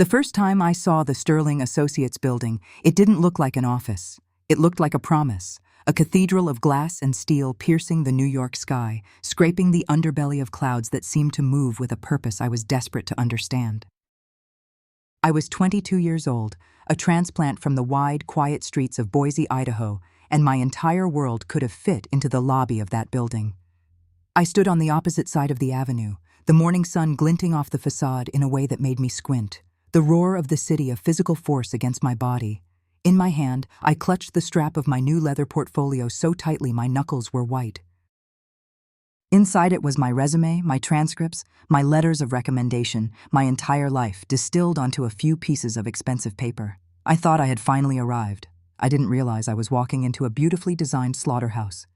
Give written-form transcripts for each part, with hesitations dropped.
The first time I saw the Sterling Associates building, it didn't look like an office. It looked like a promise, a cathedral of glass and steel piercing the New York sky, scraping the underbelly of clouds that seemed to move with a purpose I was desperate to understand. I was 22 years old, a transplant from the wide, quiet streets of Boise, Idaho, and my entire world could have fit into the lobby of that building. I stood on the opposite side of the avenue, the morning sun glinting off the facade in a way that made me squint, the roar of the city a physical force against my body. In my hand, I clutched the strap of my new leather portfolio so tightly my knuckles were white. Inside it was my resume, my transcripts, my letters of recommendation, my entire life distilled onto a few pieces of expensive paper. I thought I had finally arrived. I didn't realize I was walking into a beautifully designed slaughterhouse.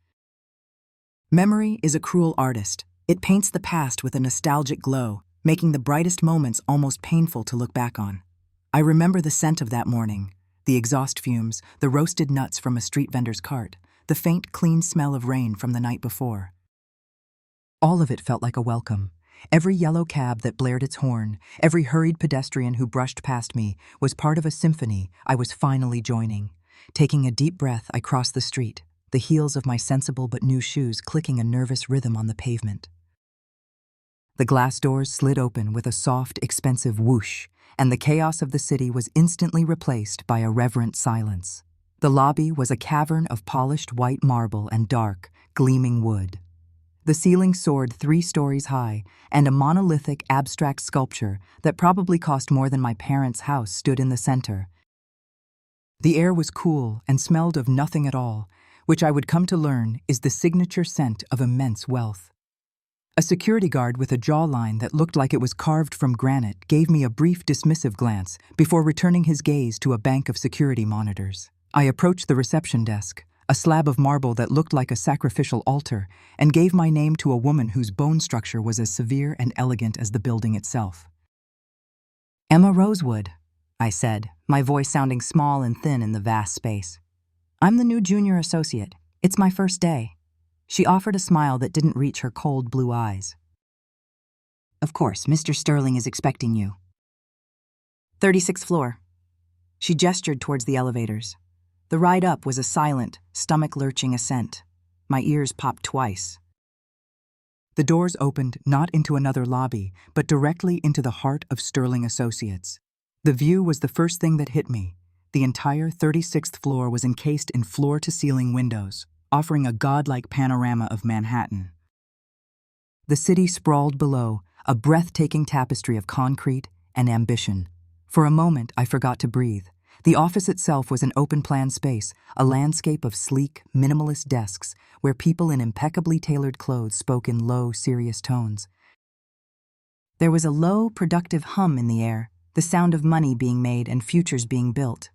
Memory is a cruel artist. It paints the past with a nostalgic glow, making the brightest moments almost painful to look back on. I remember the scent of that morning, the exhaust fumes, the roasted nuts from a street vendor's cart, the faint, clean smell of rain from the night before. All of it felt like a welcome. Every yellow cab that blared its horn, every hurried pedestrian who brushed past me was part of a symphony I was finally joining. Taking a deep breath, I crossed the street, the heels of my sensible but new shoes clicking a nervous rhythm on the pavement. The glass doors slid open with a soft, expensive whoosh, and the chaos of the city was instantly replaced by a reverent silence. The lobby was a cavern of polished white marble and dark, gleaming wood. The ceiling soared 3 stories high, and a monolithic abstract sculpture that probably cost more than my parents' house stood in the center. The air was cool and smelled of nothing at all, which I would come to learn is the signature scent of immense wealth. A security guard with a jawline that looked like it was carved from granite gave me a brief dismissive glance before returning his gaze to a bank of security monitors. I approached the reception desk, a slab of marble that looked like a sacrificial altar, and gave my name to a woman whose bone structure was as severe and elegant as the building itself. "Emma Rosewood," I said, my voice sounding small and thin in the vast space. "I'm the new junior associate. It's my first day." She offered a smile that didn't reach her cold blue eyes. "Of course, Mr. Sterling is expecting you." 36th floor. She gestured towards the elevators. The ride up was a silent, stomach-lurching ascent. My ears popped twice. The doors opened not into another lobby, but directly into the heart of Sterling Associates. The view was the first thing that hit me. The entire 36th floor was encased in floor-to-ceiling windows, offering a godlike panorama of Manhattan. The city sprawled below, a breathtaking tapestry of concrete and ambition. For a moment, I forgot to breathe. The office itself was an open-plan space, a landscape of sleek, minimalist desks where people in impeccably tailored clothes spoke in low, serious tones. There was a low, productive hum in the air, the sound of money being made and futures being built.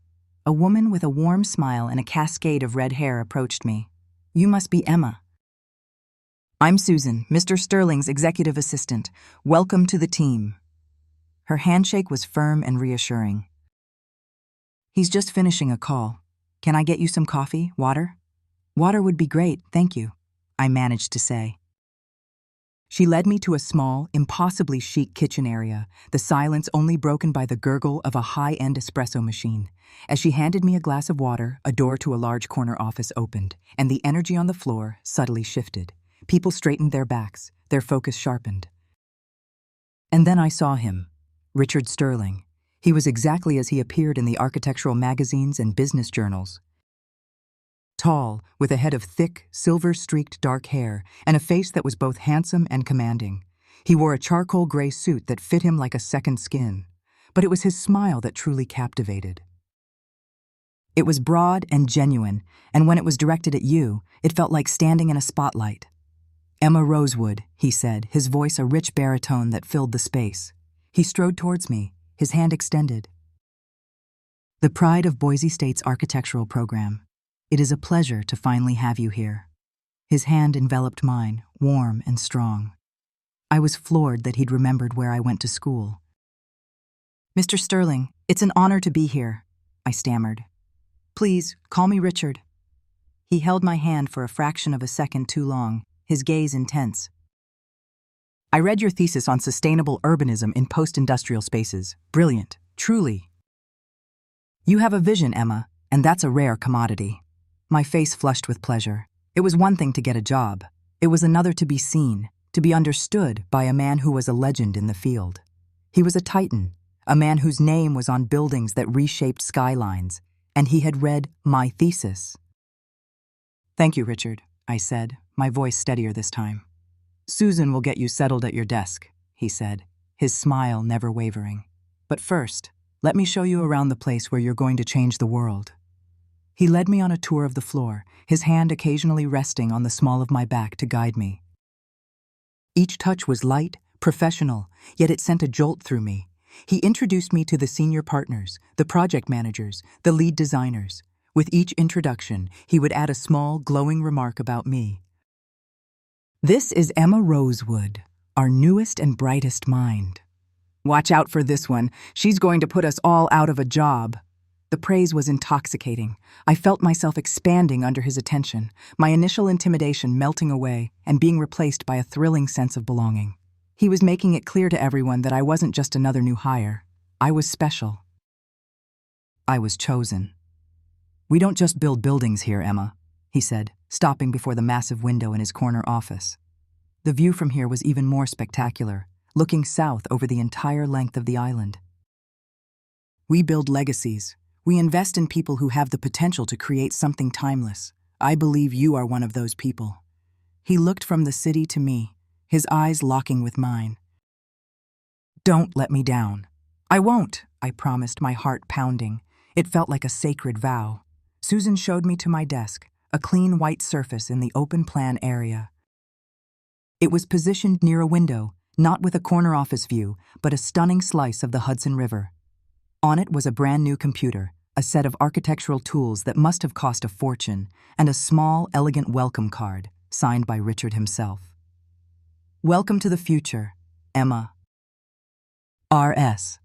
A woman with a warm smile and a cascade of red hair approached me. "You must be Emma." "I'm Susan, Mr. Sterling's executive assistant. Welcome to the team." Her handshake was firm and reassuring. "He's just finishing a call. Can I get you some coffee, water?" "Water would be great, thank you," I managed to say. She led me to a small, impossibly chic kitchen area, the silence only broken by the gurgle of a high-end espresso machine. As she handed me a glass of water, a door to a large corner office opened, and the energy on the floor subtly shifted. People straightened their backs, their focus sharpened. And then I saw him, Richard Sterling. He was exactly as he appeared in the architectural magazines and business journals. Tall, with a head of thick, silver-streaked dark hair, and a face that was both handsome and commanding. He wore a charcoal gray suit that fit him like a second skin, but it was his smile that truly captivated. It was broad and genuine, and when it was directed at you, it felt like standing in a spotlight. "Emma Rosewood," he said, his voice a rich baritone that filled the space. He strode towards me, his hand extended. "The pride of Boise State's architectural program. It is a pleasure to finally have you here." His hand enveloped mine, warm and strong. I was floored that he'd remembered where I went to school. "Mr. Sterling, it's an honor to be here," I stammered. "Please, call me Richard." He held my hand for a fraction of a second too long, his gaze intense. "I read your thesis on sustainable urbanism in post-industrial spaces. Brilliant. Truly. You have a vision, Emma, and that's a rare commodity. My face flushed with pleasure. It was one thing to get a job. It was another to be seen, to be understood by a man who was a legend in the field. He was a titan, a man whose name was on buildings that reshaped skylines, and he had read my thesis. Thank you, Richard, I said, my voice steadier this time. Susan will get you settled at your desk, he said, his smile never wavering. But first, let me show you around the place where you're going to change the world. He led me on a tour of the floor, his hand occasionally resting on the small of my back to guide me. Each touch was light, professional, yet it sent a jolt through me. He introduced me to the senior partners, the project managers, the lead designers. With each introduction, he would add a small, glowing remark about me. This is Emma Rosewood, our newest and brightest mind. Watch out for this one. She's going to put us all out of a job. The praise was intoxicating. I felt myself expanding under his attention, my initial intimidation melting away and being replaced by a thrilling sense of belonging. He was making it clear to everyone that I wasn't just another new hire. I was special. I was chosen. We don't just build buildings here, Emma, he said, stopping before the massive window in his corner office. The view from here was even more spectacular, looking south over the entire length of the island. We build legacies. We invest in people who have the potential to create something timeless. I believe you are one of those people. He looked from the city to me, his eyes locking with mine. Don't let me down. I won't, I promised, my heart pounding. It felt like a sacred vow. Susan showed me to my desk, a clean white surface in the open plan area. It was positioned near a window, not with a corner office view, but a stunning slice of the Hudson River. On it was a brand new computer, a set of architectural tools that must have cost a fortune, and a small, elegant welcome card, signed by Richard himself. Welcome to the future, Emma. R.S.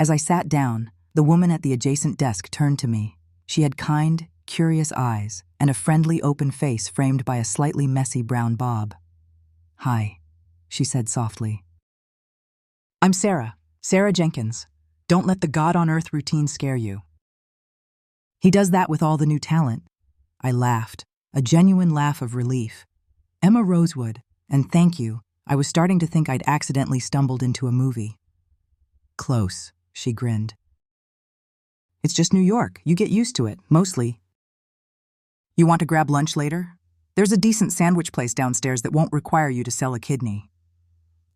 As I sat down, the woman at the adjacent desk turned to me. She had kind, curious eyes and a friendly, open face framed by a slightly messy brown bob. Hi, she said softly. I'm Sarah Jenkins. Don't let the God-on-earth routine scare you. He does that with all the new talent. I laughed, a genuine laugh of relief. Emma Rosewood, and thank you. I was starting to think I'd accidentally stumbled into a movie. Close, she grinned. It's just New York. You get used to it, mostly. You want to grab lunch later? There's a decent sandwich place downstairs that won't require you to sell a kidney.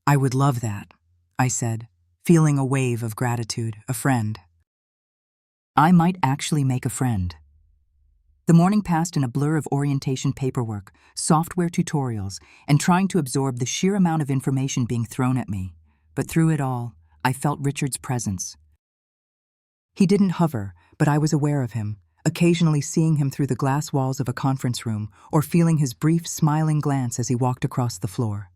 I would love that, I said, feeling a wave of gratitude, a friend. I might actually make a friend. The morning passed in a blur of orientation paperwork, software tutorials, and trying to absorb the sheer amount of information being thrown at me. But through it all, I felt Richard's presence. He didn't hover, but I was aware of him, occasionally seeing him through the glass walls of a conference room or feeling his brief, smiling glance as he walked across the floor.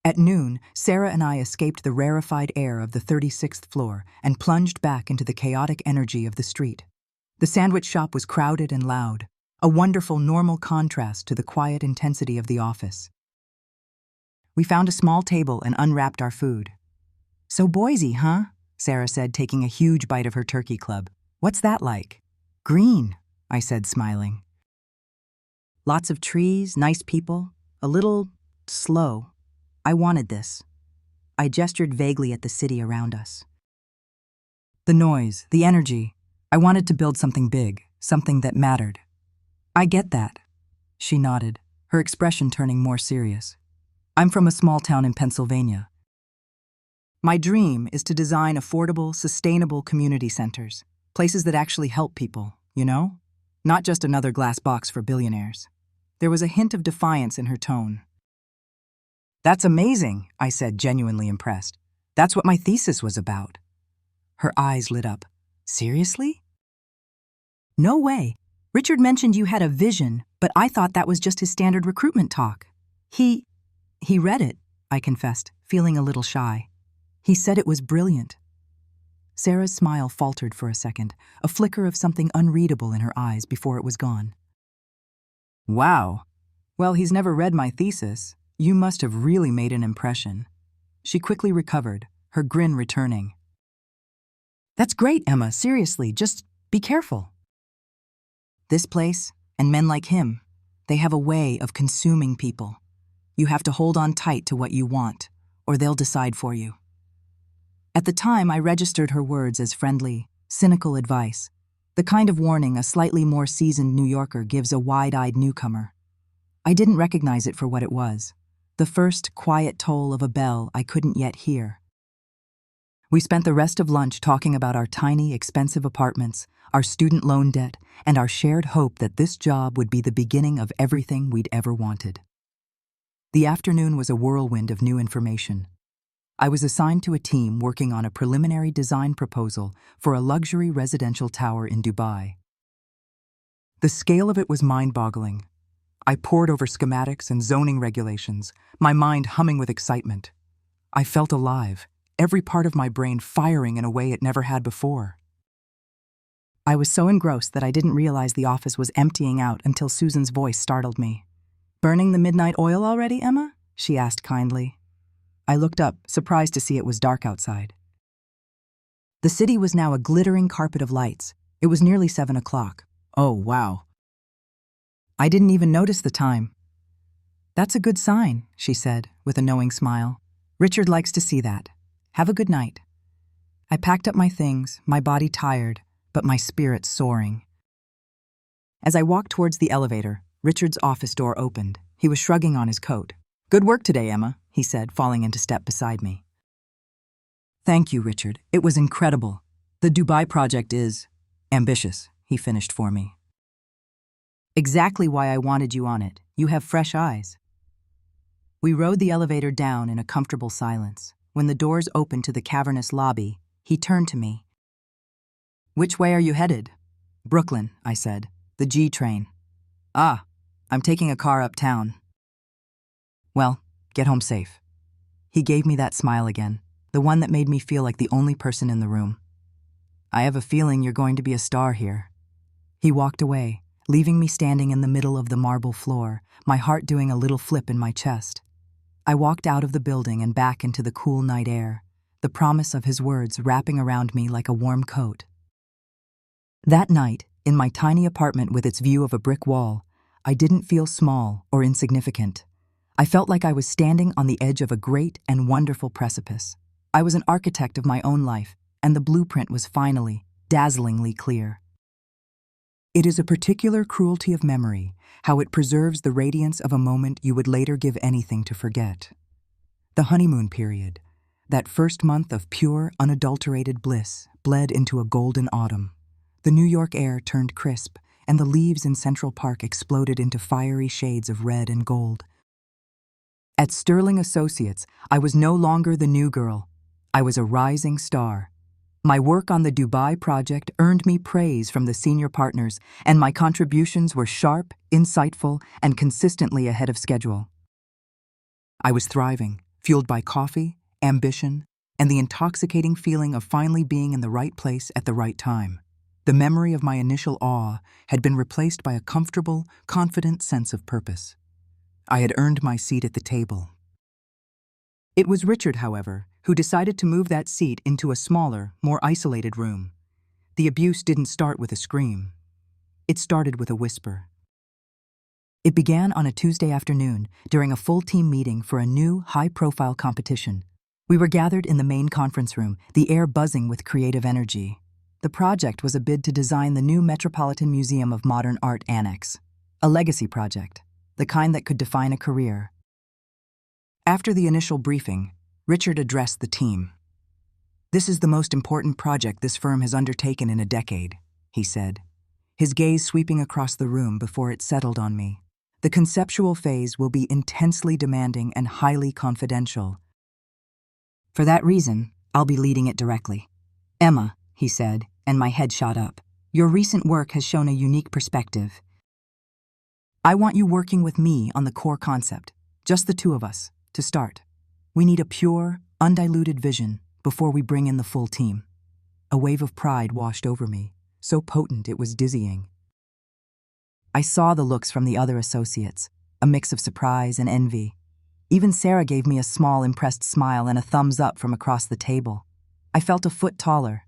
At noon, Sarah and I escaped the rarefied air of the 36th floor and plunged back into the chaotic energy of the street. The sandwich shop was crowded and loud, a wonderful normal contrast to the quiet intensity of the office. We found a small table and unwrapped our food. So Boise, huh? Sarah said, taking a huge bite of her turkey club. What's that like? Green, I said, smiling. Lots of trees, nice people, a little slow. I wanted this. I gestured vaguely at the city around us. The noise, the energy. I wanted to build something big, something that mattered. I get that. She nodded, her expression turning more serious. I'm from a small town in Pennsylvania. My dream is to design affordable, sustainable community centers, places that actually help people, you know? Not just another glass box for billionaires. There was a hint of defiance in her tone. That's amazing, I said, genuinely impressed. That's what my thesis was about. Her eyes lit up. Seriously? No way. Richard mentioned you had a vision, but I thought that was just his standard recruitment talk. He read it, I confessed, feeling a little shy. He said it was brilliant. Sarah's smile faltered for a second, a flicker of something unreadable in her eyes before it was gone. Wow. Well, he's never read my thesis. You must have really made an impression. She quickly recovered, her grin returning. That's great, Emma. Seriously, just be careful. This place, and men like him, they have a way of consuming people. You have to hold on tight to what you want, or they'll decide for you. At the time, I registered her words as friendly, cynical advice, the kind of warning a slightly more seasoned New Yorker gives a wide-eyed newcomer. I didn't recognize it for what it was, the first quiet toll of a bell I couldn't yet hear. We spent the rest of lunch talking about our tiny, expensive apartments, our student loan debt, and our shared hope that this job would be the beginning of everything we'd ever wanted. The afternoon was a whirlwind of new information. I was assigned to a team working on a preliminary design proposal for a luxury residential tower in Dubai. The scale of it was mind-boggling. I pored over schematics and zoning regulations, my mind humming with excitement. I felt alive, every part of my brain firing in a way it never had before. I was so engrossed that I didn't realize the office was emptying out until Susan's voice startled me. "Burning the midnight oil already, Emma?" she asked kindly. I looked up, surprised to see it was dark outside. The city was now a glittering carpet of lights. It was nearly 7 o'clock. Oh, wow. I didn't even notice the time. "That's a good sign," she said, with a knowing smile. "Richard likes to see that. Have a good night." I packed up my things, my body tired, but my spirit soaring. As I walked towards the elevator, Richard's office door opened. He was shrugging on his coat. "Good work today, Emma," he said, falling into step beside me. "Thank you, Richard. It was incredible. The Dubai project is ambitious," he finished for me. "Exactly why I wanted you on it. You have fresh eyes." We rode the elevator down in a comfortable silence. When the doors opened to the cavernous lobby, he turned to me. "Which way are you headed?" "Brooklyn," I said. "The G train." "Ah, I'm taking a car uptown." "Well, get home safe." He gave me that smile again, the one that made me feel like the only person in the room. "I have a feeling you're going to be a star here." He walked away, leaving me standing in the middle of the marble floor, my heart doing a little flip in my chest. I walked out of the building and back into the cool night air, the promise of his words wrapping around me like a warm coat. That night, in my tiny apartment with its view of a brick wall, I didn't feel small or insignificant. I felt like I was standing on the edge of a great and wonderful precipice. I was an architect of my own life, and the blueprint was finally, dazzlingly clear. It is a particular cruelty of memory, how it preserves the radiance of a moment you would later give anything to forget. The honeymoon period, that first month of pure, unadulterated bliss, bled into a golden autumn. The New York air turned crisp, and the leaves in Central Park exploded into fiery shades of red and gold. At Sterling Associates, I was no longer the new girl. I was a rising star. My work on the Dubai project earned me praise from the senior partners, and my contributions were sharp, insightful, and consistently ahead of schedule. I was thriving, fueled by coffee, ambition, and the intoxicating feeling of finally being in the right place at the right time. The memory of my initial awe had been replaced by a comfortable, confident sense of purpose. I had earned my seat at the table. It was Richard, however, who decided to move that seat into a smaller, more isolated room. The abuse didn't start with a scream. It started with a whisper. It began on a Tuesday afternoon during a full team meeting for a new, high-profile competition. We were gathered in the main conference room, the air buzzing with creative energy. The project was a bid to design the new Metropolitan Museum of Modern Art Annex, a legacy project, the kind that could define a career. After the initial briefing, Richard addressed the team. "This is the most important project this firm has undertaken in a decade," he said, his gaze sweeping across the room before it settled on me. "The conceptual phase will be intensely demanding and highly confidential. For that reason, I'll be leading it directly." "Emma," he said, and my head shot up, "your recent work has shown a unique perspective. I want you working with me on the core concept, just the two of us, to start. We need a pure, undiluted vision before we bring in the full team." A wave of pride washed over me, so potent it was dizzying. I saw the looks from the other associates, a mix of surprise and envy. Even Sarah gave me a small, impressed smile and a thumbs up from across the table. I felt a foot taller.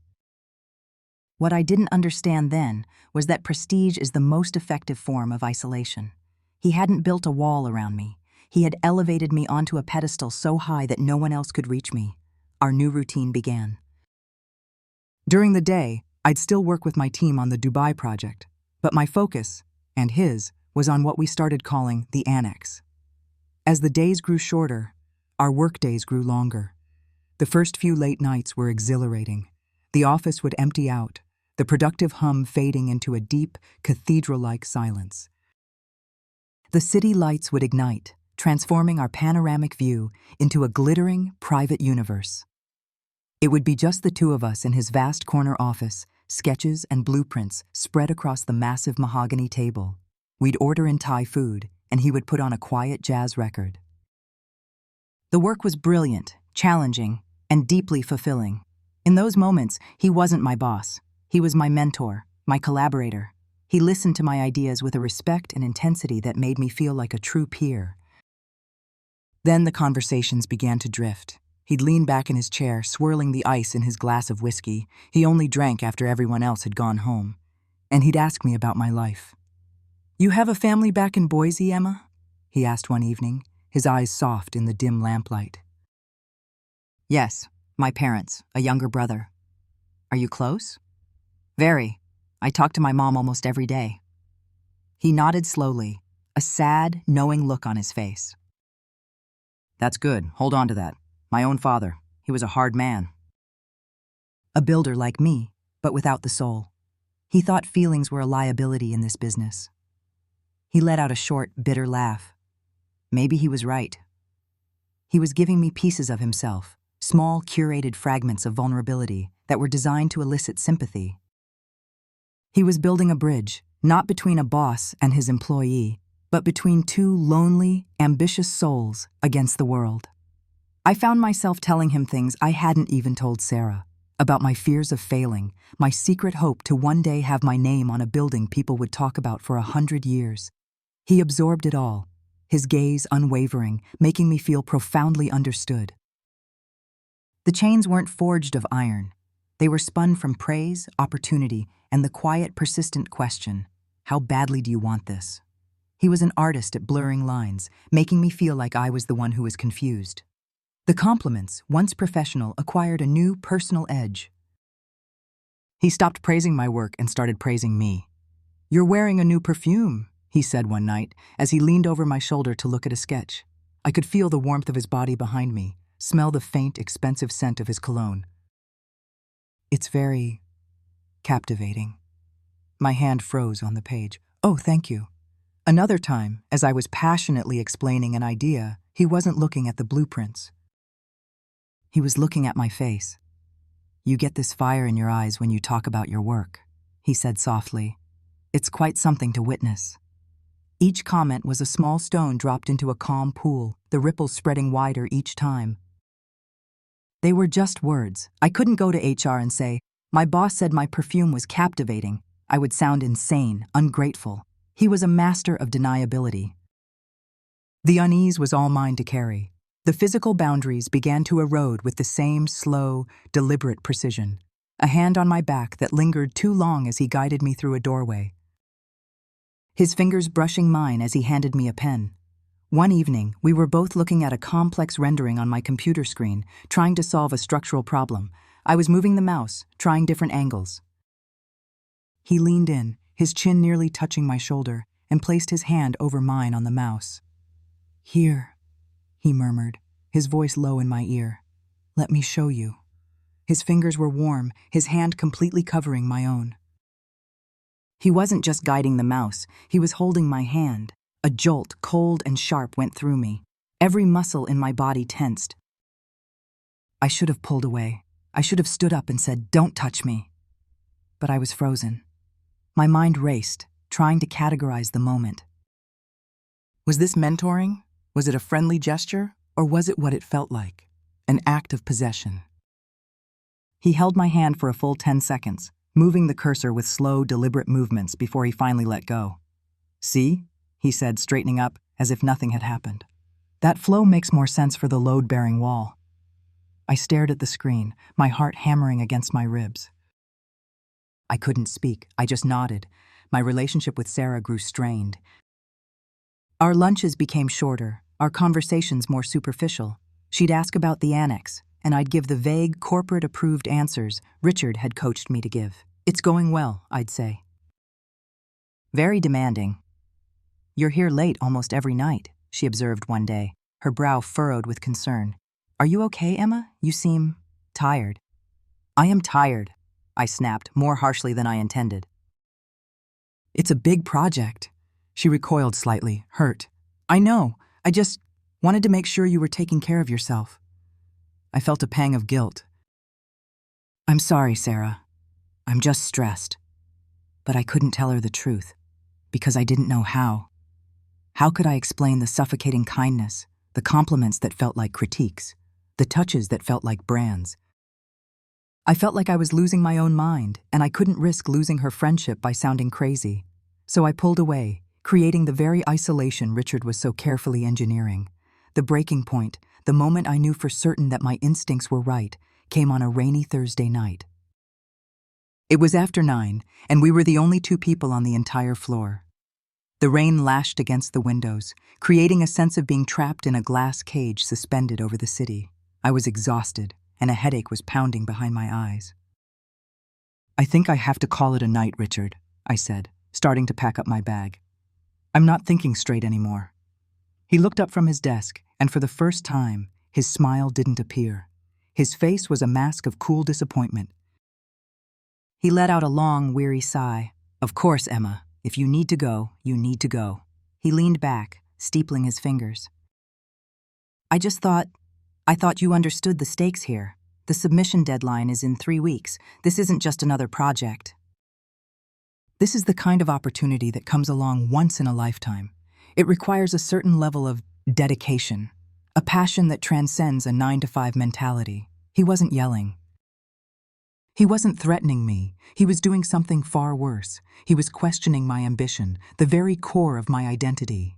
What I didn't understand then was that prestige is the most effective form of isolation. He hadn't built a wall around me. He had elevated me onto a pedestal so high that no one else could reach me. Our new routine began. During the day, I'd still work with my team on the Dubai project, but my focus, and his, was on what we started calling the Annex. As the days grew shorter, our work days grew longer. The first few late nights were exhilarating. The office would empty out, the productive hum fading into a deep, cathedral-like silence. The city lights would ignite, transforming our panoramic view into a glittering, private universe. It would be just the two of us in his vast corner office, sketches and blueprints spread across the massive mahogany table. We'd order in Thai food, and he would put on a quiet jazz record. The work was brilliant, challenging, and deeply fulfilling. In those moments, he wasn't my boss. He was my mentor, my collaborator. He listened to my ideas with a respect and intensity that made me feel like a true peer. Then the conversations began to drift. He'd lean back in his chair, swirling the ice in his glass of whiskey. He only drank after everyone else had gone home. And he'd ask me about my life. "You have a family back in Boise, Emma?" he asked one evening, his eyes soft in the dim lamplight. "Yes, my parents, a younger brother." "Are you close?" "Very. I talk to my mom almost every day." He nodded slowly, a sad, knowing look on his face. "That's good. Hold on to that. My own father. He was a hard man." A builder like me, but without the soul. He thought feelings were a liability in this business. He let out a short, bitter laugh. Maybe he was right. He was giving me pieces of himself, small, curated fragments of vulnerability that were designed to elicit sympathy. He was building a bridge, not between a boss and his employee, but between two lonely, ambitious souls against the world. I found myself telling him things I hadn't even told Sarah, about my fears of failing, my secret hope to one day have my name on a building people would talk about for 100 years. He absorbed it all, his gaze unwavering, making me feel profoundly understood. The chains weren't forged of iron. They were spun from praise, opportunity, and the quiet, persistent question, how badly do you want this? He was an artist at blurring lines, making me feel like I was the one who was confused. The compliments, once professional, acquired a new personal edge. He stopped praising my work and started praising me. "You're wearing a new perfume," he said one night, as he leaned over my shoulder to look at a sketch. I could feel the warmth of his body behind me, smell the faint, expensive scent of his cologne. "It's very captivating." My hand froze on the page. "Oh, thank you." Another time, as I was passionately explaining an idea, he wasn't looking at the blueprints. He was looking at my face. "You get this fire in your eyes when you talk about your work," he said softly. "It's quite something to witness." Each comment was a small stone dropped into a calm pool, the ripples spreading wider each time. They were just words. I couldn't go to HR and say, "My boss said my perfume was captivating." I would sound insane, ungrateful. He was a master of deniability. The unease was all mine to carry. The physical boundaries began to erode with the same slow, deliberate precision. A hand on my back that lingered too long as he guided me through a doorway. His fingers brushing mine as he handed me a pen. One evening, we were both looking at a complex rendering on my computer screen, trying to solve a structural problem. I was moving the mouse, trying different angles. He leaned in, his chin nearly touching my shoulder, and placed his hand over mine on the mouse. "Here," he murmured, his voice low in my ear. "Let me show you." His fingers were warm, his hand completely covering my own. He wasn't just guiding the mouse, he was holding my hand. A jolt, cold and sharp, went through me. Every muscle in my body tensed. I should have pulled away. I should have stood up and said, "Don't touch me." But I was frozen. My mind raced, trying to categorize the moment. Was this mentoring? Was it a friendly gesture? Or was it what it felt like? An act of possession. He held my hand for a full 10 seconds, moving the cursor with slow, deliberate movements before he finally let go. "See?" he said, straightening up as if nothing had happened. "That flow makes more sense for the load-bearing wall." I stared at the screen, my heart hammering against my ribs. I couldn't speak. I just nodded. My relationship with Sarah grew strained. Our lunches became shorter, our conversations more superficial. She'd ask about the annex, and I'd give the vague, corporate-approved answers Richard had coached me to give. It's going well, I'd say. Very demanding. You're here late almost every night, she observed one day, her brow furrowed with concern. Are you okay, Emma? You seem tired. I am tired, I snapped, more harshly than I intended. It's a big project. She recoiled slightly, hurt. I know. I just wanted to make sure you were taking care of yourself. I felt a pang of guilt. I'm sorry, Sarah. I'm just stressed. But I couldn't tell her the truth, because I didn't know how. How could I explain the suffocating kindness, the compliments that felt like critiques, the touches that felt like brands? I felt like I was losing my own mind, and I couldn't risk losing her friendship by sounding crazy. So I pulled away, creating the very isolation Richard was so carefully engineering. The breaking point, the moment I knew for certain that my instincts were right, came on a rainy Thursday night. It was after 9, and we were the only 2 people on the entire floor. The rain lashed against the windows, creating a sense of being trapped in a glass cage suspended over the city. I was exhausted, and a headache was pounding behind my eyes. I think I have to call it a night, Richard, I said, starting to pack up my bag. I'm not thinking straight anymore. He looked up from his desk, and for the first time, his smile didn't appear. His face was a mask of cool disappointment. He let out a long, weary sigh. Of course, Emma, if you need to go, you need to go. He leaned back, steepling his fingers. I thought you understood the stakes here. The submission deadline is in 3 weeks. This isn't just another project. This is the kind of opportunity that comes along once in a lifetime. It requires a certain level of dedication, a passion that transcends a 9-to-5 mentality. He wasn't yelling. He wasn't threatening me. He was doing something far worse. He was questioning my ambition, the very core of my identity.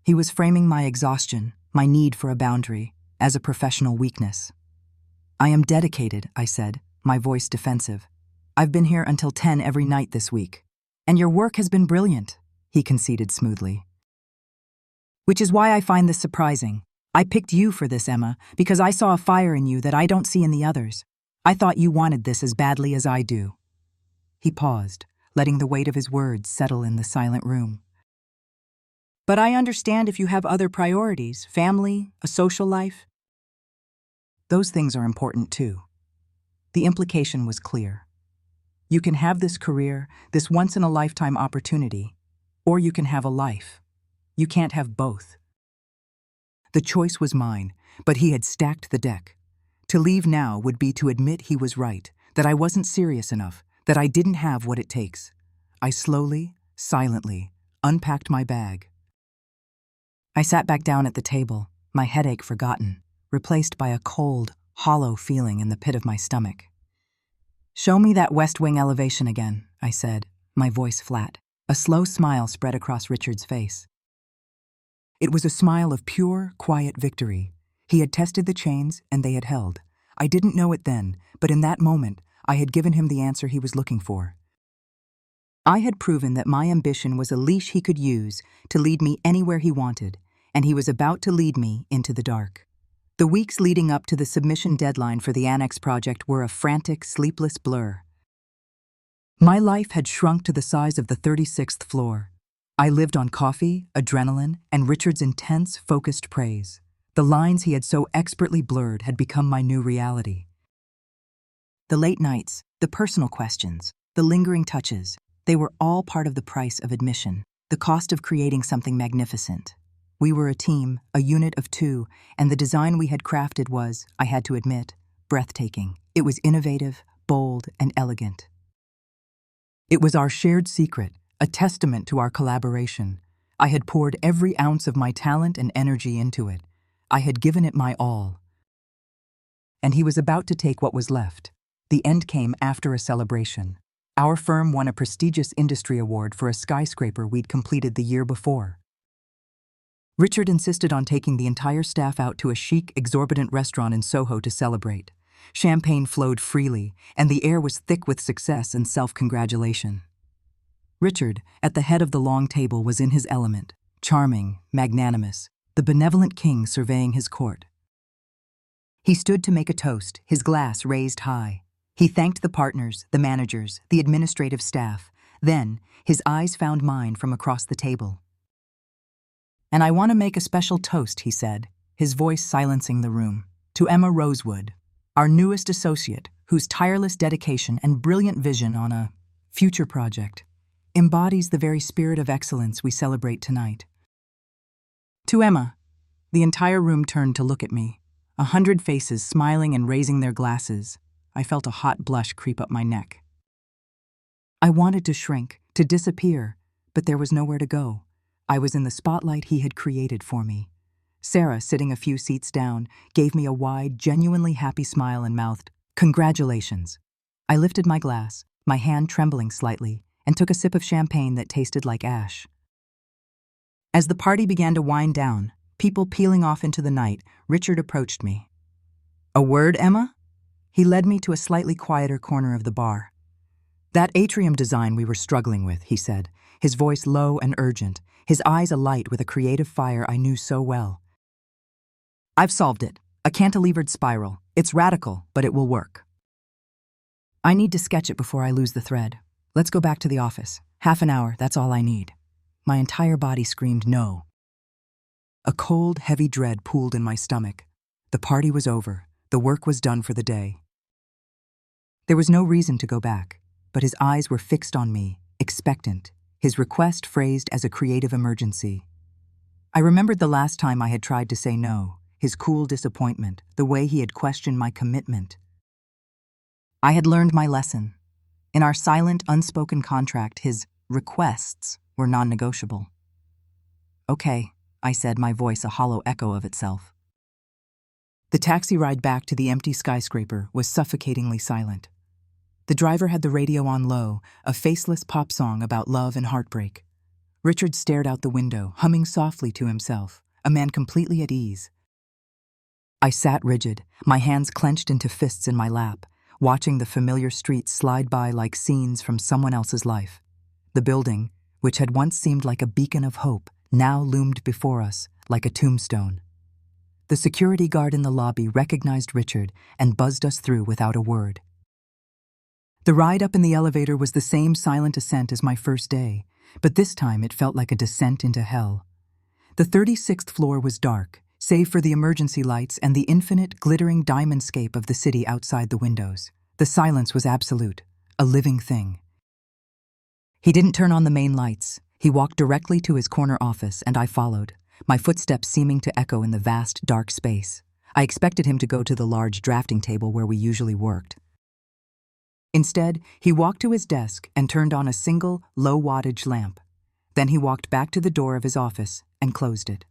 He was framing my exhaustion, my need for a boundary, as a professional weakness. I am dedicated, I said, my voice defensive. I've been here until 10 every night this week. And your work has been brilliant, he conceded smoothly. Which is why I find this surprising. I picked you for this, Emma, because I saw a fire in you that I don't see in the others. I thought you wanted this as badly as I do. He paused, letting the weight of his words settle in the silent room. But I understand if you have other priorities, family, a social life. Those things are important too. The implication was clear. You can have this career, this once-in-a-lifetime opportunity, or you can have a life. You can't have both. The choice was mine, but he had stacked the deck. To leave now would be to admit he was right, that I wasn't serious enough, that I didn't have what it takes. I slowly, silently, unpacked my bag. I sat back down at the table, my headache forgotten, replaced by a cold, hollow feeling in the pit of my stomach. Show me that West Wing elevation again, I said, my voice flat. A slow smile spread across Richard's face. It was a smile of pure, quiet victory. He had tested the chains, and they had held. I didn't know it then, but in that moment, I had given him the answer he was looking for. I had proven that my ambition was a leash he could use to lead me anywhere he wanted, and he was about to lead me into the dark. The weeks leading up to the submission deadline for the Annex project were a frantic, sleepless blur. My life had shrunk to the size of the 36th floor. I lived on coffee, adrenaline, and Richard's intense, focused praise. The lines he had so expertly blurred had become my new reality. The late nights, the personal questions, the lingering touches, they were all part of the price of admission, the cost of creating something magnificent. We were a team, a unit of 2, and the design we had crafted was, I had to admit, breathtaking. It was innovative, bold, and elegant. It was our shared secret, a testament to our collaboration. I had poured every ounce of my talent and energy into it. I had given it my all. And he was about to take what was left. The end came after a celebration. Our firm won a prestigious industry award for a skyscraper we'd completed the year before. Richard insisted on taking the entire staff out to a chic, exorbitant restaurant in Soho to celebrate. Champagne flowed freely, and the air was thick with success and self-congratulation. Richard, at the head of the long table, was in his element, charming, magnanimous, the benevolent king surveying his court. He stood to make a toast, his glass raised high. He thanked the partners, the managers, the administrative staff. Then, his eyes found mine from across the table. "And I want to make a special toast," he said, his voice silencing the room, "to Emma Rosewood, our newest associate, whose tireless dedication and brilliant vision on a future project embodies the very spirit of excellence we celebrate tonight." To Emma, the entire room turned to look at me, 100 faces smiling and raising their glasses. I felt a hot blush creep up my neck. I wanted to shrink, to disappear, but there was nowhere to go. I was in the spotlight he had created for me. Sarah, sitting a few seats down, gave me a wide, genuinely happy smile and mouthed, "Congratulations." I lifted my glass, my hand trembling slightly, and took a sip of champagne that tasted like ash. As the party began to wind down, people peeling off into the night, Richard approached me. "A word, Emma?" He led me to a slightly quieter corner of the bar. "That atrium design we were struggling with," he said, his voice low and urgent, his eyes alight with a creative fire I knew so well. "I've solved it. A cantilevered spiral. It's radical, but it will work. I need to sketch it before I lose the thread. Let's go back to the office. Half an hour, that's all I need." My entire body screamed no. A cold, heavy dread pooled in my stomach. The party was over. The work was done for the day. There was no reason to go back, but his eyes were fixed on me, expectant, his request phrased as a creative emergency. I remembered the last time I had tried to say no, his cool disappointment, the way he had questioned my commitment. I had learned my lesson. In our silent, unspoken contract, his requests were non-negotiable. "Okay," I said, my voice a hollow echo of itself. The taxi ride back to the empty skyscraper was suffocatingly silent. The driver had the radio on low, a faceless pop song about love and heartbreak. Richard stared out the window, humming softly to himself, a man completely at ease. I sat rigid, my hands clenched into fists in my lap, watching the familiar streets slide by like scenes from someone else's life. The building, which had once seemed like a beacon of hope, now loomed before us like a tombstone. The security guard in the lobby recognized Richard and buzzed us through without a word. The ride up in the elevator was the same silent ascent as my first day, but this time it felt like a descent into hell. The 36th floor was dark, save for the emergency lights and the infinite, glittering diamondscape of the city outside the windows. The silence was absolute, a living thing. He didn't turn on the main lights. He walked directly to his corner office, and I followed, my footsteps seeming to echo in the vast, dark space. I expected him to go to the large drafting table where we usually worked. Instead, he walked to his desk and turned on a single, low-wattage lamp. Then he walked back to the door of his office and closed it.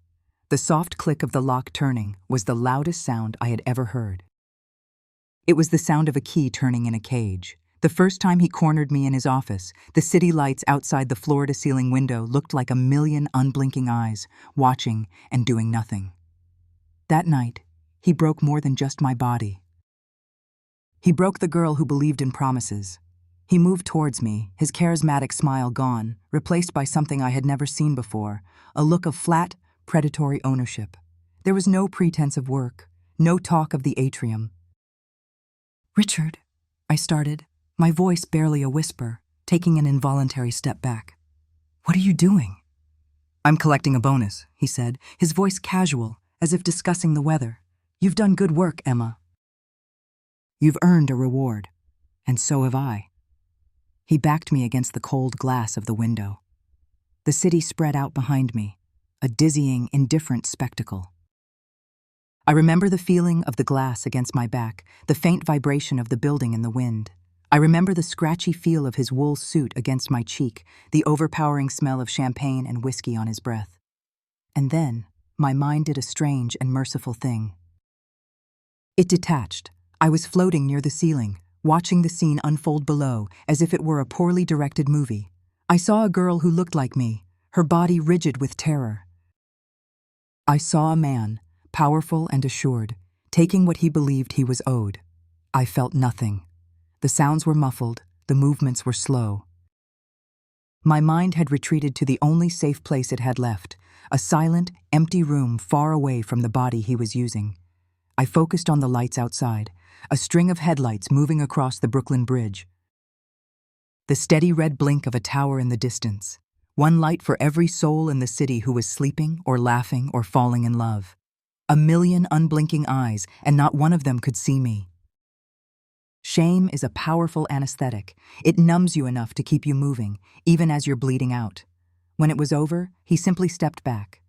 The soft click of the lock turning was the loudest sound I had ever heard. It was the sound of a key turning in a cage. The first time he cornered me in his office, the city lights outside the floor-to-ceiling window looked like a million unblinking eyes, watching and doing nothing. That night, he broke more than just my body. He broke the girl who believed in promises. He moved towards me, his charismatic smile gone, replaced by something I had never seen before, a look of flat, predatory ownership. There was no pretense of work, no talk of the atrium. "Richard," I started, my voice barely a whisper, taking an involuntary step back. "What are you doing?" "I'm collecting a bonus," he said, his voice casual, as if discussing the weather. "You've done good work, Emma. You've earned a reward, and so have I." He backed me against the cold glass of the window. The city spread out behind me, a dizzying, indifferent spectacle. I remember the feeling of the glass against my back, the faint vibration of the building in the wind. I remember the scratchy feel of his wool suit against my cheek, the overpowering smell of champagne and whiskey on his breath. And then, my mind did a strange and merciful thing. It detached. I was floating near the ceiling, watching the scene unfold below as if it were a poorly directed movie. I saw a girl who looked like me, her body rigid with terror. I saw a man, powerful and assured, taking what he believed he was owed. I felt nothing. The sounds were muffled, the movements were slow. My mind had retreated to the only safe place it had left, a silent, empty room far away from the body he was using. I focused on the lights outside, a string of headlights moving across the Brooklyn Bridge. The steady red blink of a tower in the distance, one light for every soul in the city who was sleeping or laughing or falling in love. A million unblinking eyes, and not one of them could see me. Shame is a powerful anesthetic. It numbs you enough to keep you moving, even as you're bleeding out. When it was over, he simply stepped back.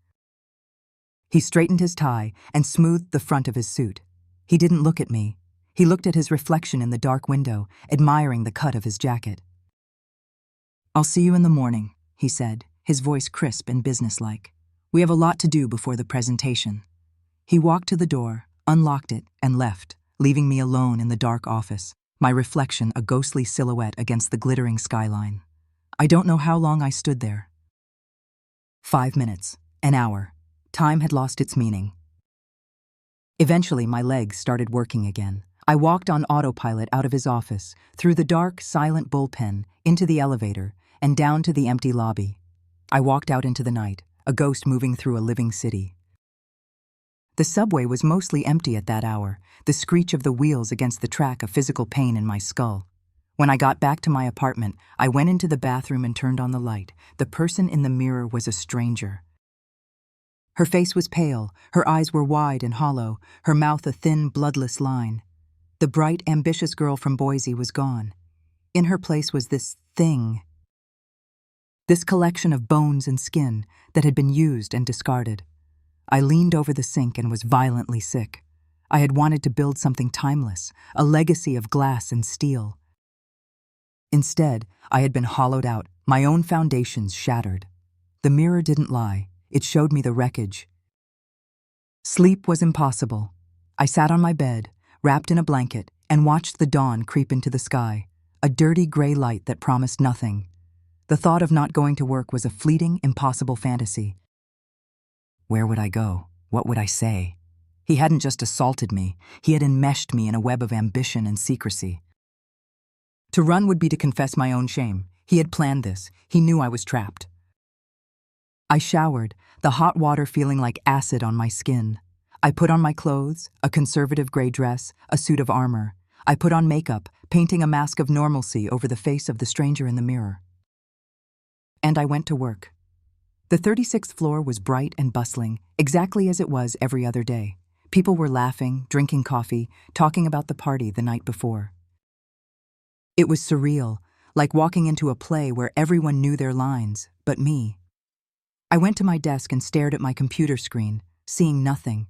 He straightened his tie and smoothed the front of his suit. He didn't look at me. He looked at his reflection in the dark window, admiring the cut of his jacket. "I'll see you in the morning," he said, his voice crisp and businesslike. "We have a lot to do before the presentation." He walked to the door, unlocked it, and left, leaving me alone in the dark office, my reflection a ghostly silhouette against the glittering skyline. I don't know how long I stood there. 5 minutes, an hour. Time had lost its meaning. Eventually, my legs started working again. I walked on autopilot out of his office, through the dark, silent bullpen, into the elevator, and down to the empty lobby. I walked out into the night, a ghost moving through a living city. The subway was mostly empty at that hour, the screech of the wheels against the track a physical pain in my skull. When I got back to my apartment, I went into the bathroom and turned on the light. The person in the mirror was a stranger. Her face was pale, her eyes were wide and hollow, her mouth a thin, bloodless line. The bright, ambitious girl from Boise was gone. In her place was this thing. This collection of bones and skin that had been used and discarded. I leaned over the sink and was violently sick. I had wanted to build something timeless, a legacy of glass and steel. Instead, I had been hollowed out, my own foundations shattered. The mirror didn't lie. It showed me the wreckage. Sleep was impossible. I sat on my bed, wrapped in a blanket, and watched the dawn creep into the sky, a dirty gray light that promised nothing. The thought of not going to work was a fleeting, impossible fantasy. Where would I go? What would I say? He hadn't just assaulted me, he had enmeshed me in a web of ambition and secrecy. To run would be to confess my own shame. He had planned this. He knew I was trapped. I showered, the hot water feeling like acid on my skin. I put on my clothes, a conservative gray dress, a suit of armor. I put on makeup, painting a mask of normalcy over the face of the stranger in the mirror. And I went to work. The 36th floor was bright and bustling, exactly as it was every other day. People were laughing, drinking coffee, talking about the party the night before. It was surreal, like walking into a play where everyone knew their lines, but me. I went to my desk and stared at my computer screen, seeing nothing.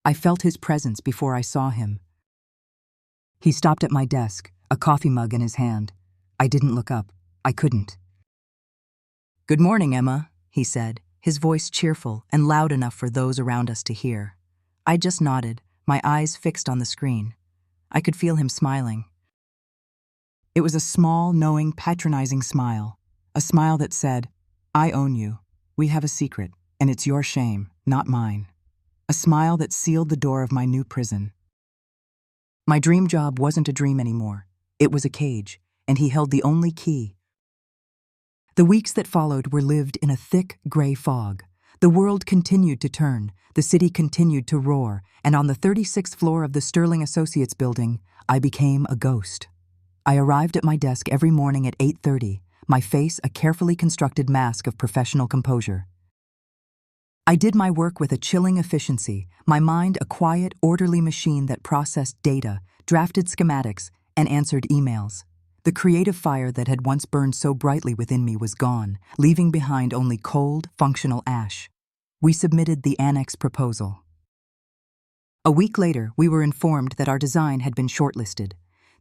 I felt his presence before I saw him. He stopped at my desk, a coffee mug in his hand. I didn't look up. I couldn't. "Good morning, Emma," he said, his voice cheerful and loud enough for those around us to hear. I just nodded, my eyes fixed on the screen. I could feel him smiling. It was a small, knowing, patronizing smile, a smile that said, "I own you. We have a secret, and it's your shame, not mine." A smile that sealed the door of my new prison. My dream job wasn't a dream anymore. It was a cage, and he held the only key. The weeks that followed were lived in a thick, gray fog. The world continued to turn, the city continued to roar, and on the 36th floor of the Sterling Associates building, I became a ghost. I arrived at my desk every morning at 8:30, my face a carefully constructed mask of professional composure. I did my work with a chilling efficiency, my mind a quiet, orderly machine that processed data, drafted schematics, and answered emails. The creative fire that had once burned so brightly within me was gone, leaving behind only cold, functional ash. We submitted the annex proposal. A week later, we were informed that our design had been shortlisted.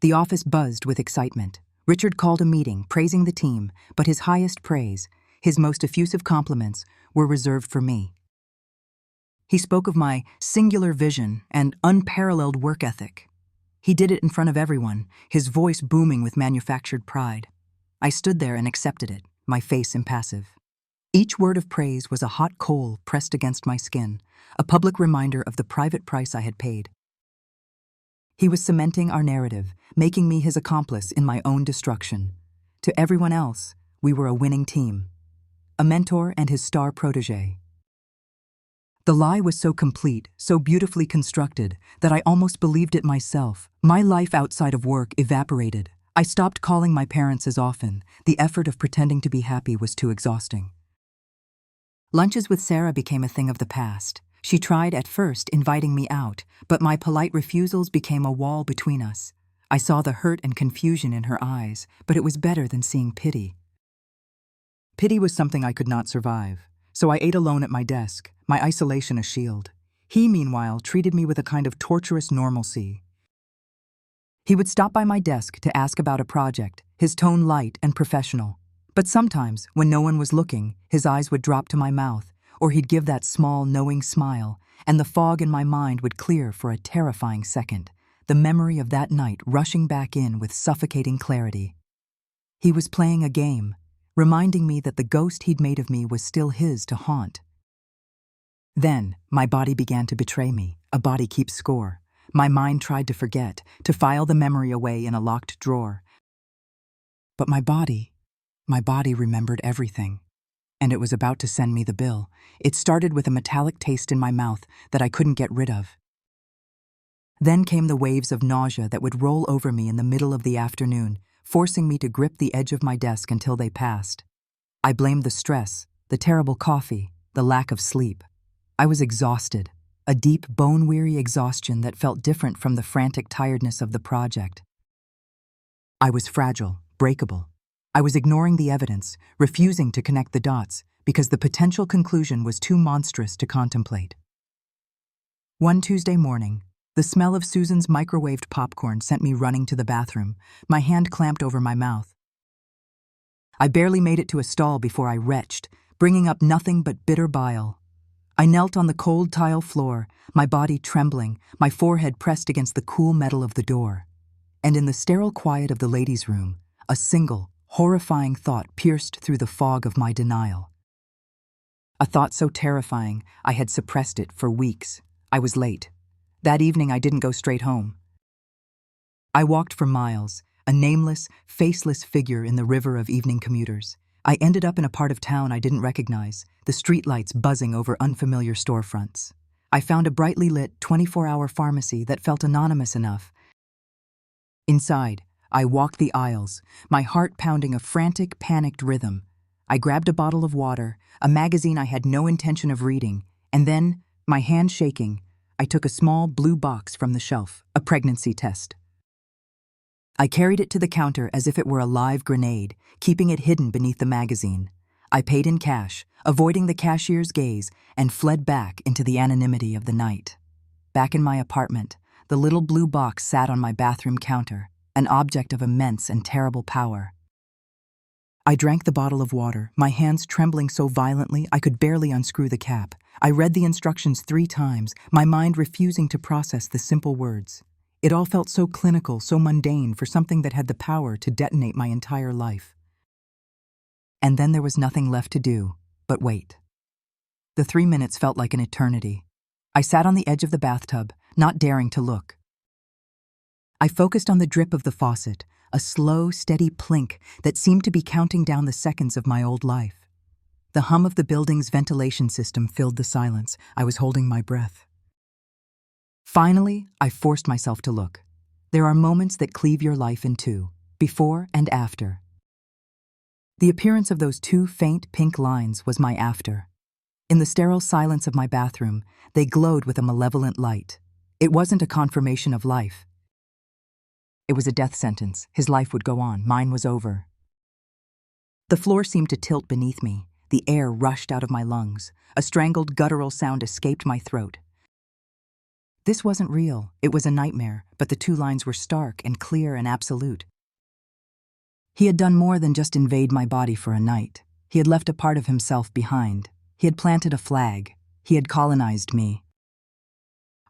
The office buzzed with excitement. Richard called a meeting, praising the team, but his highest praise, his most effusive compliments, were reserved for me. He spoke of my singular vision and unparalleled work ethic. He did it in front of everyone, his voice booming with manufactured pride. I stood there and accepted it, my face impassive. Each word of praise was a hot coal pressed against my skin, a public reminder of the private price I had paid. He was cementing our narrative, making me his accomplice in my own destruction. To everyone else, we were a winning team. A mentor and his star protege. The lie was so complete, so beautifully constructed, that I almost believed it myself. My life outside of work evaporated. I stopped calling my parents as often. The effort of pretending to be happy was too exhausting. Lunches with Sarah became a thing of the past. She tried at first inviting me out, but my polite refusals became a wall between us. I saw the hurt and confusion in her eyes, but it was better than seeing pity. Pity was something I could not survive, so I ate alone at my desk, my isolation a shield. He, meanwhile, treated me with a kind of torturous normalcy. He would stop by my desk to ask about a project, his tone light and professional. But sometimes, when no one was looking, his eyes would drop to my mouth, or he'd give that small, knowing smile, and the fog in my mind would clear for a terrifying second, the memory of that night rushing back in with suffocating clarity. He was playing a game, reminding me that the ghost he'd made of me was still his to haunt. Then, my body began to betray me. A body keeps score. My mind tried to forget, to file the memory away in a locked drawer. But my body remembered everything. And it was about to send me the bill. It started with a metallic taste in my mouth that I couldn't get rid of. Then came the waves of nausea that would roll over me in the middle of the afternoon, forcing me to grip the edge of my desk until they passed. I blamed the stress, the terrible coffee, the lack of sleep. I was exhausted, a deep, bone-weary exhaustion that felt different from the frantic tiredness of the project. I was fragile, breakable. I was ignoring the evidence, refusing to connect the dots, because the potential conclusion was too monstrous to contemplate. One Tuesday morning, the smell of Susan's microwaved popcorn sent me running to the bathroom, my hand clamped over my mouth. I barely made it to a stall before I retched, bringing up nothing but bitter bile. I knelt on the cold tile floor, my body trembling, my forehead pressed against the cool metal of the door. And in the sterile quiet of the ladies' room, a single, horrifying thought pierced through the fog of my denial. A thought so terrifying, I had suppressed it for weeks. I was late. That evening I didn't go straight home. I walked for miles, a nameless, faceless figure in the river of evening commuters. I ended up in a part of town I didn't recognize, the streetlights buzzing over unfamiliar storefronts. I found a brightly lit 24-hour pharmacy that felt anonymous enough. Inside, I walked the aisles, my heart pounding a frantic, panicked rhythm. I grabbed a bottle of water, a magazine I had no intention of reading, and then, my hand shaking, I took a small blue box from the shelf, a pregnancy test. I carried it to the counter as if it were a live grenade, keeping it hidden beneath the magazine. I paid in cash, avoiding the cashier's gaze, and fled back into the anonymity of the night. Back in my apartment, the little blue box sat on my bathroom counter, an object of immense and terrible power. I drank the bottle of water, my hands trembling so violently I could barely unscrew the cap. I read the instructions 3 times, my mind refusing to process the simple words. It all felt so clinical, so mundane for something that had the power to detonate my entire life. And then there was nothing left to do but wait. The 3 minutes felt like an eternity. I sat on the edge of the bathtub, not daring to look. I focused on the drip of the faucet, a slow, steady plink that seemed to be counting down the seconds of my old life. The hum of the building's ventilation system filled the silence. I was holding my breath. Finally, I forced myself to look. There are moments that cleave your life in two, before and after. The appearance of those 2 faint pink lines was my after. In the sterile silence of my bathroom, they glowed with a malevolent light. It wasn't a confirmation of life. It was a death sentence. His life would go on. Mine was over. The floor seemed to tilt beneath me. The air rushed out of my lungs. A strangled, guttural sound escaped my throat. This wasn't real. It was a nightmare, but the 2 lines were stark and clear and absolute. He had done more than just invade my body for a night. He had left a part of himself behind. He had planted a flag. He had colonized me.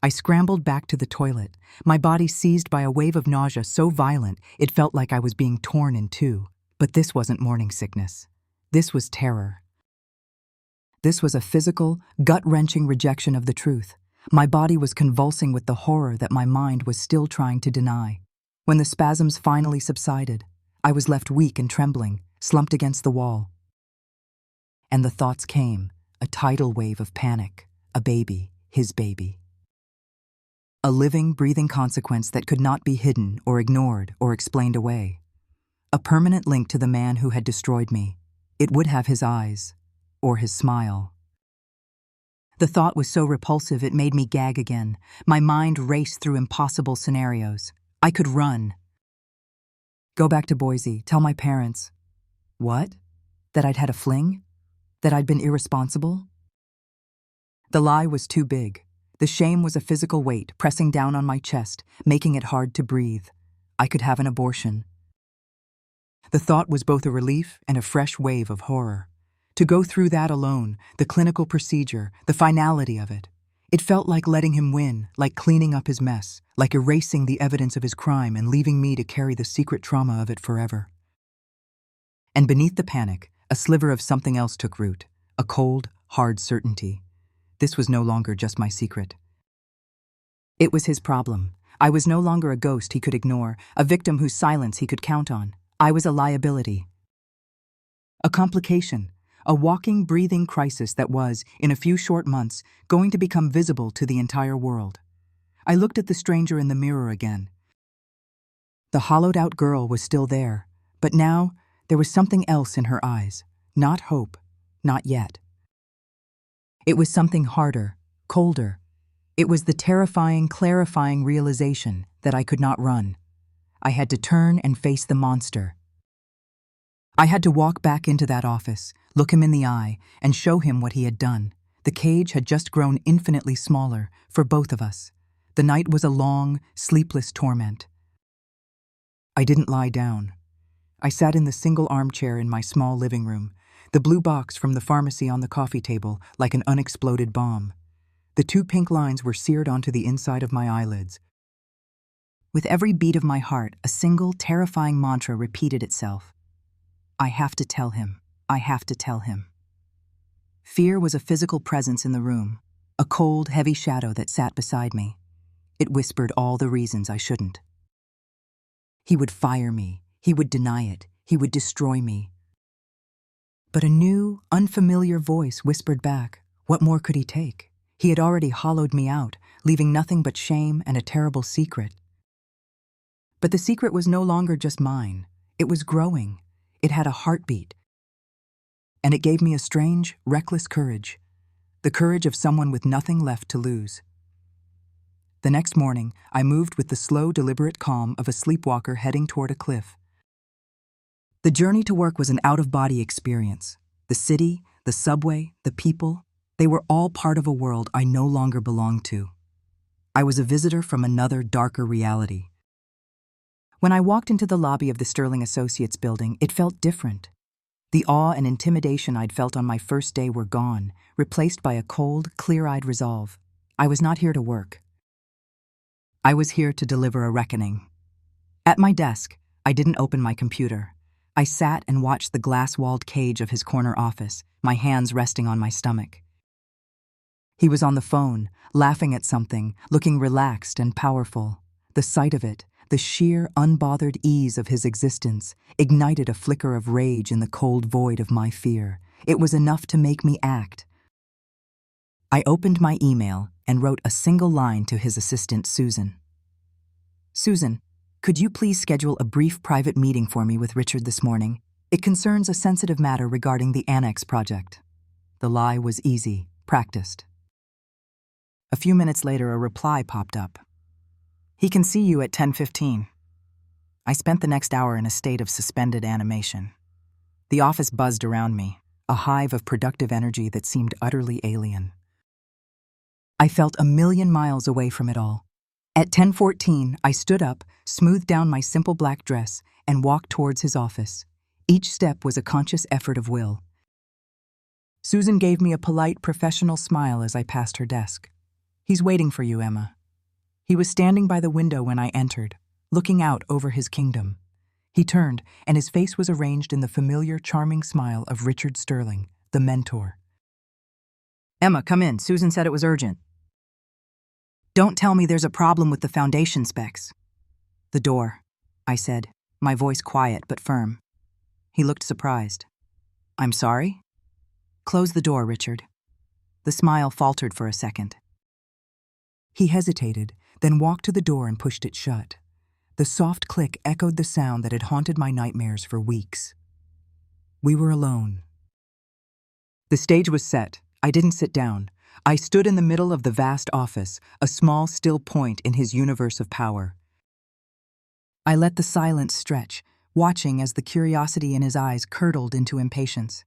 I scrambled back to the toilet, my body seized by a wave of nausea so violent it felt like I was being torn in 2. But this wasn't morning sickness. This was terror. This was a physical, gut-wrenching rejection of the truth. My body was convulsing with the horror that my mind was still trying to deny. When the spasms finally subsided, I was left weak and trembling, slumped against the wall. And the thoughts came, a tidal wave of panic, a baby, his baby. A living, breathing consequence that could not be hidden or ignored or explained away. A permanent link to the man who had destroyed me. It would have his eyes, or his smile. The thought was so repulsive it made me gag again. My mind raced through impossible scenarios. I could run. Go back to Boise, tell my parents. What? That I'd had a fling? That I'd been irresponsible? The lie was too big. The shame was a physical weight pressing down on my chest, making it hard to breathe. I could have an abortion. The thought was both a relief and a fresh wave of horror. To go through that alone, the clinical procedure, the finality of it. It felt like letting him win, like cleaning up his mess, like erasing the evidence of his crime and leaving me to carry the secret trauma of it forever. And beneath the panic, a sliver of something else took root, a cold, hard certainty. This was no longer just my secret. It was his problem. I was no longer a ghost he could ignore, a victim whose silence he could count on. I was a liability. A complication, a walking, breathing crisis that was, in a few short months, going to become visible to the entire world. I looked at the stranger in the mirror again. The hollowed-out girl was still there, but now there was something else in her eyes. Not hope, not yet. It was something harder, colder. It was the terrifying, clarifying realization that I could not run. I had to turn and face the monster. I had to walk back into that office, look him in the eye, and show him what he had done. The cage had just grown infinitely smaller for both of us. The night was a long, sleepless torment. I didn't lie down. I sat in the single armchair in my small living room, the blue box from the pharmacy on the coffee table like an unexploded bomb. The 2 pink lines were seared onto the inside of my eyelids. With every beat of my heart, a single, terrifying mantra repeated itself. I have to tell him. I have to tell him. Fear was a physical presence in the room, a cold, heavy shadow that sat beside me. It whispered all the reasons I shouldn't. He would fire me. He would deny it. He would destroy me. But a new, unfamiliar voice whispered back, what more could he take? He had already hollowed me out, leaving nothing but shame and a terrible secret. But the secret was no longer just mine. It was growing. It had a heartbeat. And it gave me a strange, reckless courage. The courage of someone with nothing left to lose. The next morning, I moved with the slow, deliberate calm of a sleepwalker heading toward a cliff. The journey to work was an out-of-body experience. The city, the subway, the people, they were all part of a world I no longer belonged to. I was a visitor from another, darker reality. When I walked into the lobby of the Sterling Associates building, it felt different. The awe and intimidation I'd felt on my first day were gone, replaced by a cold, clear-eyed resolve. I was not here to work. I was here to deliver a reckoning. At my desk, I didn't open my computer. I sat and watched the glass-walled cage of his corner office, my hands resting on my stomach. He was on the phone, laughing at something, looking relaxed and powerful. The sight of it, the sheer, unbothered ease of his existence, ignited a flicker of rage in the cold void of my fear. It was enough to make me act. I opened my email and wrote a single line to his assistant, Susan. Susan, could you please schedule a brief private meeting for me with Richard this morning? It concerns a sensitive matter regarding the Annex project. The lie was easy, practiced. A few minutes later, a reply popped up. He can see you at 10:15. I spent the next hour in a state of suspended animation. The office buzzed around me, a hive of productive energy that seemed utterly alien. I felt a million miles away from it all. At 10:14, I stood up, smoothed down my simple black dress, and walked towards his office. Each step was a conscious effort of will. Susan gave me a polite, professional smile as I passed her desk. He's waiting for you, Emma. He was standing by the window when I entered, looking out over his kingdom. He turned, and his face was arranged in the familiar, charming smile of Richard Sterling, the mentor. Emma, come in. Susan said it was urgent. Don't tell me there's a problem with the foundation specs. The door, I said, my voice quiet but firm. He looked surprised. I'm sorry? Close the door, Richard. The smile faltered for a second. He hesitated, then walked to the door and pushed it shut. The soft click echoed the sound that had haunted my nightmares for weeks. We were alone. The stage was set. I didn't sit down. I stood in the middle of the vast office, a small, still point in his universe of power. I let the silence stretch, watching as the curiosity in his eyes curdled into impatience.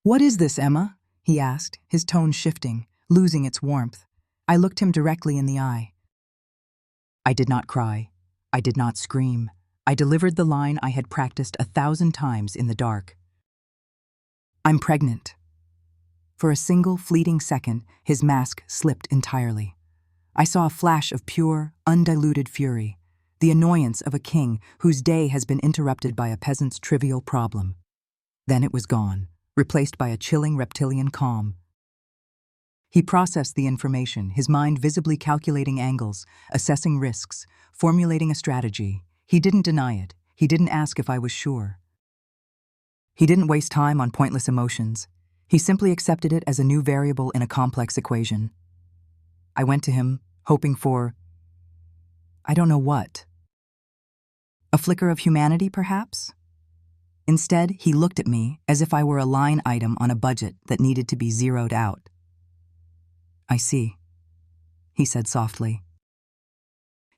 "What is this, Emma?" he asked, his tone shifting, losing its warmth. I looked him directly in the eye. I did not cry. I did not scream. I delivered the line I had practiced 1,000 times in the dark. I'm pregnant. For a single fleeting second, his mask slipped entirely. I saw a flash of pure, undiluted fury, the annoyance of a king whose day has been interrupted by a peasant's trivial problem. Then it was gone, replaced by a chilling reptilian calm. He processed the information, his mind visibly calculating angles, assessing risks, formulating a strategy. He didn't deny it. He didn't ask if I was sure. He didn't waste time on pointless emotions. He simply accepted it as a new variable in a complex equation. I went to him, hoping for, I don't know what. A flicker of humanity, perhaps? Instead, he looked at me as if I were a line item on a budget that needed to be zeroed out. I see, he said softly.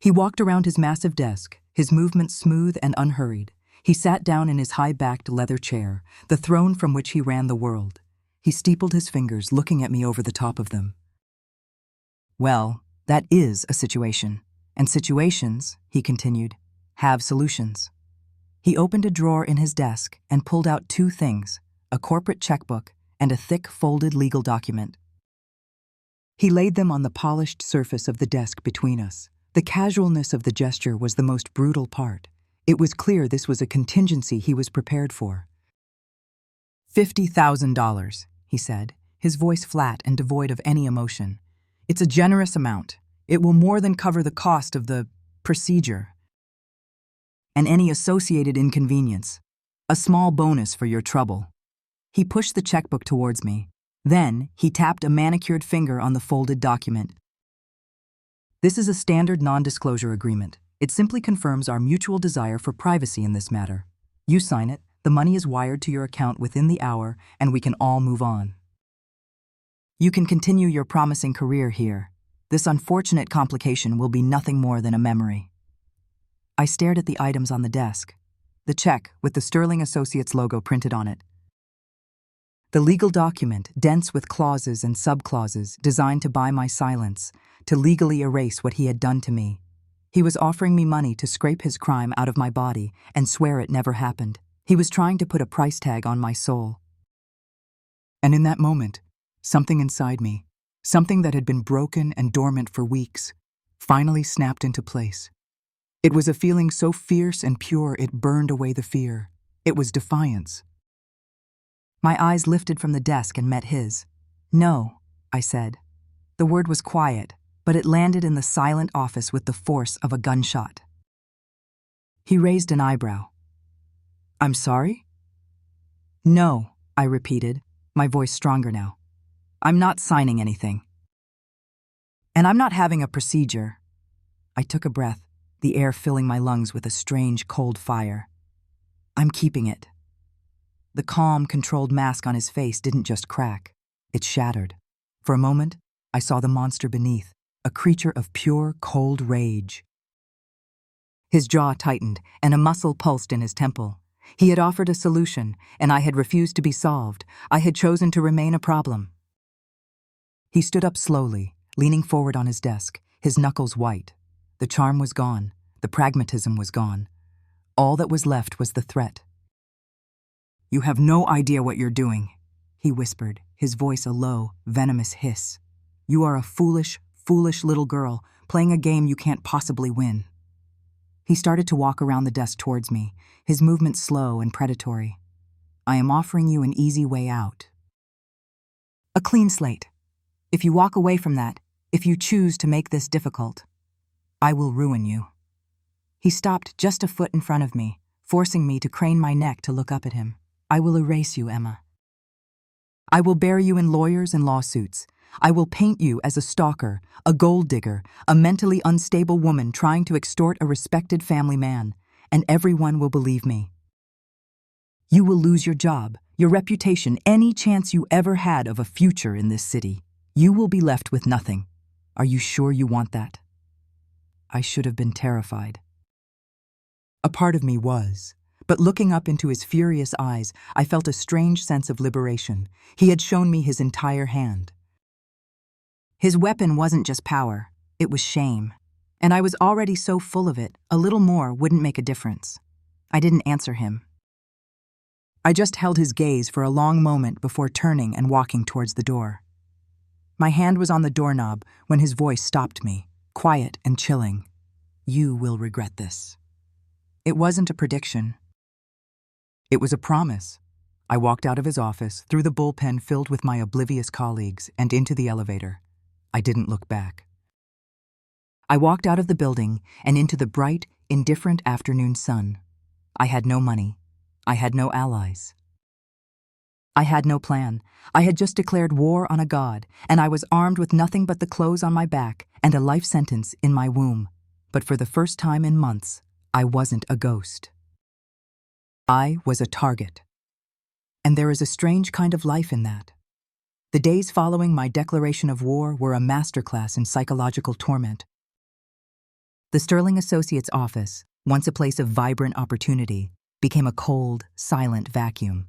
He walked around his massive desk, his movements smooth and unhurried. He sat down in his high-backed leather chair, the throne from which he ran the world. He steepled his fingers, looking at me over the top of them. Well, that is a situation. And situations, he continued, have solutions. He opened a drawer in his desk and pulled out 2 things, a corporate checkbook and a thick, folded legal document. He laid them on the polished surface of the desk between us. The casualness of the gesture was the most brutal part. It was clear this was a contingency he was prepared for. $50,000, he said, his voice flat and devoid of any emotion. It's a generous amount. It will more than cover the cost of the procedure and any associated inconvenience. A small bonus for your trouble. He pushed the checkbook towards me. Then, he tapped a manicured finger on the folded document. This is a standard non-disclosure agreement. It simply confirms our mutual desire for privacy in this matter. You sign it, the money is wired to your account within the hour, and we can all move on. You can continue your promising career here. This unfortunate complication will be nothing more than a memory. I stared at the items on the desk. The check, with the Sterling Associates logo printed on it. The legal document, dense with clauses and subclauses, designed to buy my silence, to legally erase what he had done to me. He was offering me money to scrape his crime out of my body and swear it never happened. He was trying to put a price tag on my soul. And in that moment, something inside me, something that had been broken and dormant for weeks, finally snapped into place. It was a feeling so fierce and pure it burned away the fear. It was defiance. My eyes lifted from the desk and met his. No, I said. The word was quiet, but it landed in the silent office with the force of a gunshot. He raised an eyebrow. I'm sorry? No, I repeated, my voice stronger now. I'm not signing anything. And I'm not having a procedure. I took a breath, the air filling my lungs with a strange, cold fire. I'm keeping it. The calm, controlled mask on his face didn't just crack. It shattered. For a moment, I saw the monster beneath, a creature of pure, cold rage. His jaw tightened, and a muscle pulsed in his temple. He had offered a solution, and I had refused to be solved. I had chosen to remain a problem. He stood up slowly, leaning forward on his desk, his knuckles white. The charm was gone. The pragmatism was gone. All that was left was the threat. You have no idea what you're doing, he whispered, his voice a low, venomous hiss. You are a foolish, foolish little girl, playing a game you can't possibly win. He started to walk around the desk towards me, his movements slow and predatory. I am offering you an easy way out. A clean slate. If you walk away from that, If you choose to make this difficult, I will ruin you. He stopped just a foot in front of me, forcing me to crane my neck to look up at him. I will erase you, Emma. I will bury you in lawyers and lawsuits. I will paint you as a stalker, a gold digger, a mentally unstable woman trying to extort a respected family man, and everyone will believe me. You will lose your job, your reputation, any chance you ever had of a future in this city. You will be left with nothing. Are you sure you want that? I should have been terrified. A part of me was, but looking up into his furious eyes, I felt a strange sense of liberation. He had shown me his entire hand. His weapon wasn't just power, it was shame. And I was already so full of it, a little more wouldn't make a difference. I didn't answer him. I just held his gaze for a long moment before turning and walking towards the door. My hand was on the doorknob when his voice stopped me, quiet and chilling. You will regret this. It wasn't a prediction. It was a promise. I walked out of his office, through the bullpen filled with my oblivious colleagues, and into the elevator. I didn't look back. I walked out of the building and into the bright, indifferent afternoon sun. I had no money. I had no allies. I had no plan. I had just declared war on a god, and I was armed with nothing but the clothes on my back and a life sentence in my womb. But for the first time in months, I wasn't a ghost. I was a target. And there is a strange kind of life in that. The days following my declaration of war were a masterclass in psychological torment. The Sterling Associates office, once a place of vibrant opportunity, became a cold, silent vacuum.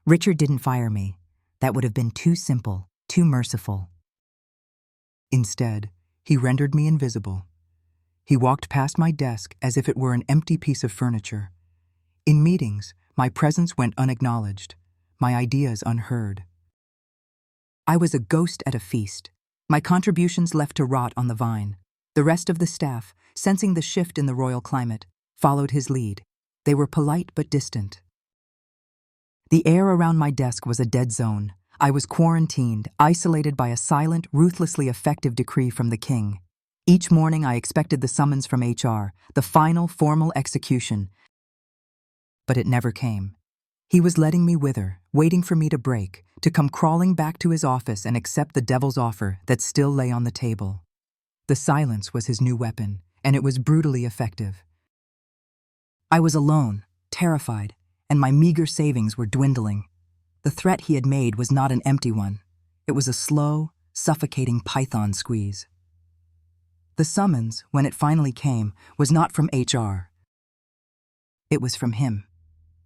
Richard didn't fire me. That would have been too simple, too merciful. Instead, he rendered me invisible. He walked past my desk as if it were an empty piece of furniture. In meetings, my presence went unacknowledged, my ideas unheard. I was a ghost at a feast, my contributions left to rot on the vine. The rest of the staff, sensing the shift in the royal climate, followed his lead. They were polite but distant. The air around my desk was a dead zone. I was quarantined, isolated by a silent, ruthlessly effective decree from the king. Each morning I expected the summons from HR, the final, formal execution. But it never came. He was letting me wither, waiting for me to break, to come crawling back to his office and accept the devil's offer that still lay on the table. The silence was his new weapon, and it was brutally effective. I was alone, terrified, and my meager savings were dwindling. The threat he had made was not an empty one. It was a slow, suffocating python squeeze. The summons, when it finally came, was not from HR. It was from him.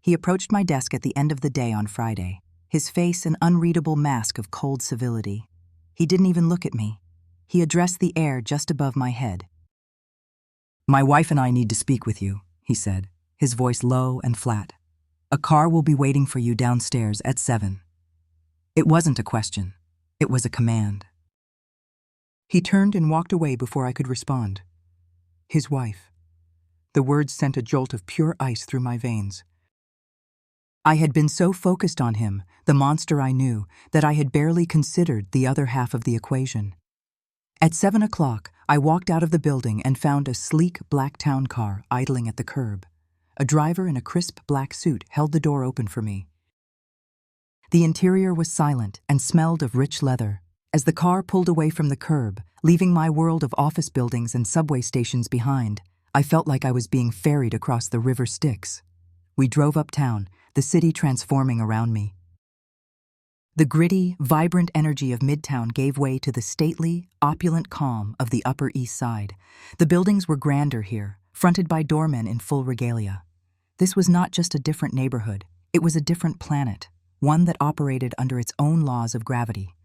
He approached my desk at the end of the day on Friday, his face an unreadable mask of cold civility. He didn't even look at me. He addressed the air just above my head. "My wife and I need to speak with you," he said, his voice low and flat. "A car will be waiting for you downstairs at 7. It wasn't a question. It was a command. He turned and walked away before I could respond. His wife. The words sent a jolt of pure ice through my veins. I had been so focused on him, the monster I knew, that I had barely considered the other half of the equation. At 7 o'clock, I walked out of the building and found a sleek black town car idling at the curb. A driver in a crisp black suit held the door open for me. The interior was silent and smelled of rich leather. As the car pulled away from the curb, leaving my world of office buildings and subway stations behind, I felt like I was being ferried across the River Styx. We drove uptown, the city transforming around me. The gritty, vibrant energy of Midtown gave way to the stately, opulent calm of the Upper East Side. The buildings were grander here, fronted by doormen in full regalia. This was not just a different neighborhood, it was a different planet, one that operated under its own laws of gravity.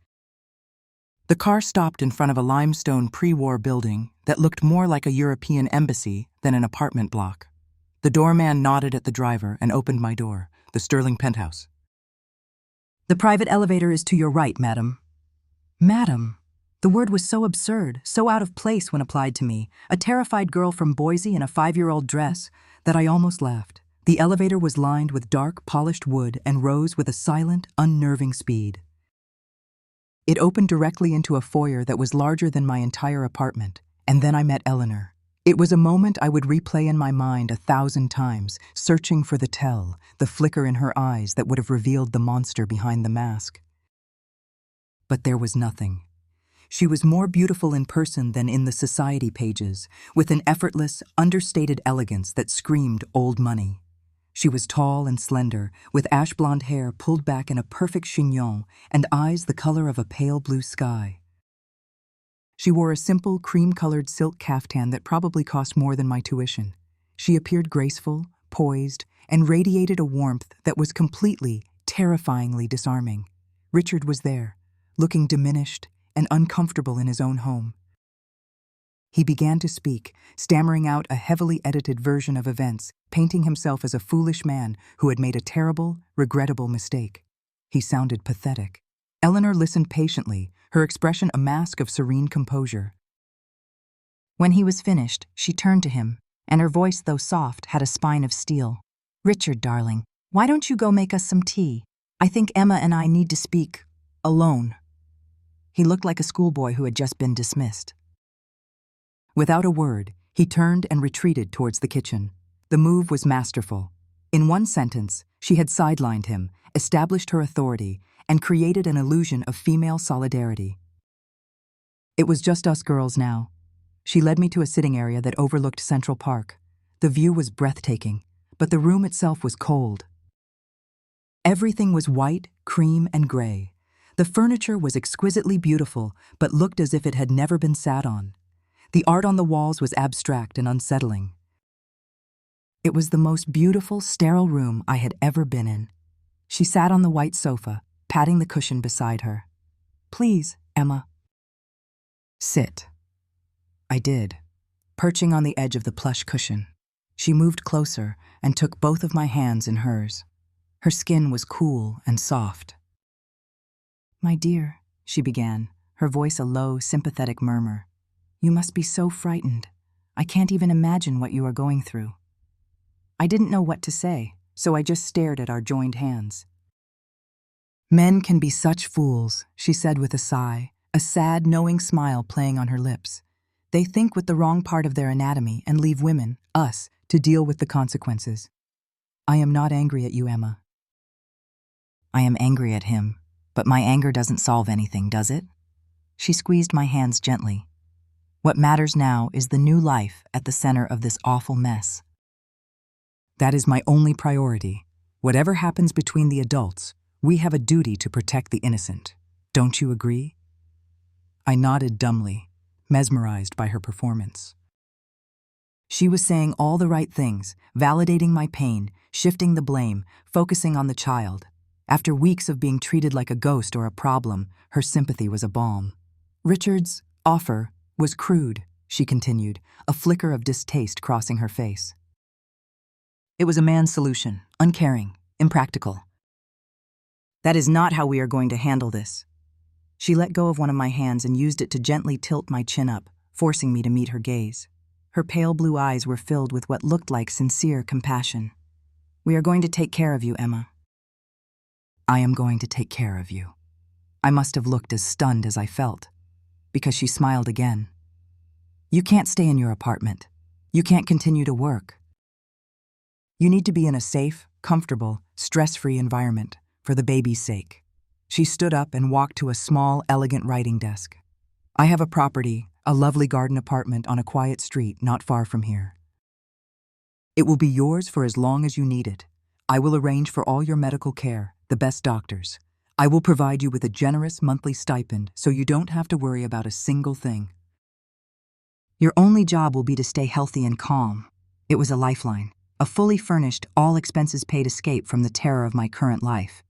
The car stopped in front of a limestone pre-war building that looked more like a European embassy than an apartment block. The doorman nodded at the driver and opened my door, the Sterling penthouse. "The private elevator is to your right, madam." Madam. The word was so absurd, so out of place when applied to me, a terrified girl from Boise in a 5-year-old dress, that I almost laughed. The elevator was lined with dark, polished wood and rose with a silent, unnerving speed. It opened directly into a foyer that was larger than my entire apartment, and then I met Eleanor. It was a moment I would replay in my mind 1,000 times, searching for the tell, the flicker in her eyes that would have revealed the monster behind the mask. But there was nothing. She was more beautiful in person than in the society pages, with an effortless, understated elegance that screamed old money. She was tall and slender, with ash-blonde hair pulled back in a perfect chignon and eyes the color of a pale blue sky. She wore a simple, cream-colored silk caftan that probably cost more than my tuition. She appeared graceful, poised, and radiated a warmth that was completely, terrifyingly disarming. Richard was there, looking diminished and uncomfortable in his own home. He began to speak, stammering out a heavily edited version of events, painting himself as a foolish man who had made a terrible, regrettable mistake. He sounded pathetic. Eleanor listened patiently, her expression a mask of serene composure. When he was finished, she turned to him, and her voice, though soft, had a spine of steel. "Richard, darling, why don't you go make us some tea? I think Emma and I need to speak alone." He looked like a schoolboy who had just been dismissed. Without a word, he turned and retreated towards the kitchen. The move was masterful. In one sentence, she had sidelined him, established her authority, and created an illusion of female solidarity. It was just us girls now. She led me to a sitting area that overlooked Central Park. The view was breathtaking, but the room itself was cold. Everything was white, cream, and gray. The furniture was exquisitely beautiful, but looked as if it had never been sat on. The art on the walls was abstract and unsettling. It was the most beautiful, sterile room I had ever been in. She sat on the white sofa, patting the cushion beside her. "Please, Emma." "Sit." I did, perching on the edge of the plush cushion. She moved closer and took both of my hands in hers. Her skin was cool and soft. "My dear," she began, her voice a low, sympathetic murmur. "You must be so frightened. I can't even imagine what you are going through." I didn't know what to say, so I just stared at our joined hands. "Men can be such fools," she said with a sigh, a sad, knowing smile playing on her lips. "They think with the wrong part of their anatomy and leave women, us, to deal with the consequences. I am not angry at you, Emma." "I am angry at him, but my anger doesn't solve anything, does it?" She squeezed my hands gently. "What matters now is the new life at the center of this awful mess." "That is my only priority. Whatever happens between the adults, we have a duty to protect the innocent. Don't you agree?" I nodded dumbly, mesmerized by her performance. She was saying all the right things, validating my pain, shifting the blame, focusing on the child. After weeks of being treated like a ghost or a problem, her sympathy was a balm. "Richard's offer was crude," she continued, a flicker of distaste crossing her face. "It was a man's solution, uncaring, impractical. That is not how we are going to handle this." She let go of one of my hands and used it to gently tilt my chin up, forcing me to meet her gaze. Her pale blue eyes were filled with what looked like sincere compassion. "We are going to take care of you, Emma." "I am going to take care of you." I must have looked as stunned as I felt, because she smiled again. "You can't stay in your apartment. You can't continue to work. You need to be in a safe, comfortable, stress-free environment, for the baby's sake." She stood up and walked to a small, elegant writing desk. "I have a property, a lovely garden apartment on a quiet street not far from here. It will be yours for as long as you need it. I will arrange for all your medical care, the best doctors. I will provide you with a generous monthly stipend so you don't have to worry about a single thing. Your only job will be to stay healthy and calm." It was a lifeline, a fully furnished, all-expenses-paid escape from the terror of my current life.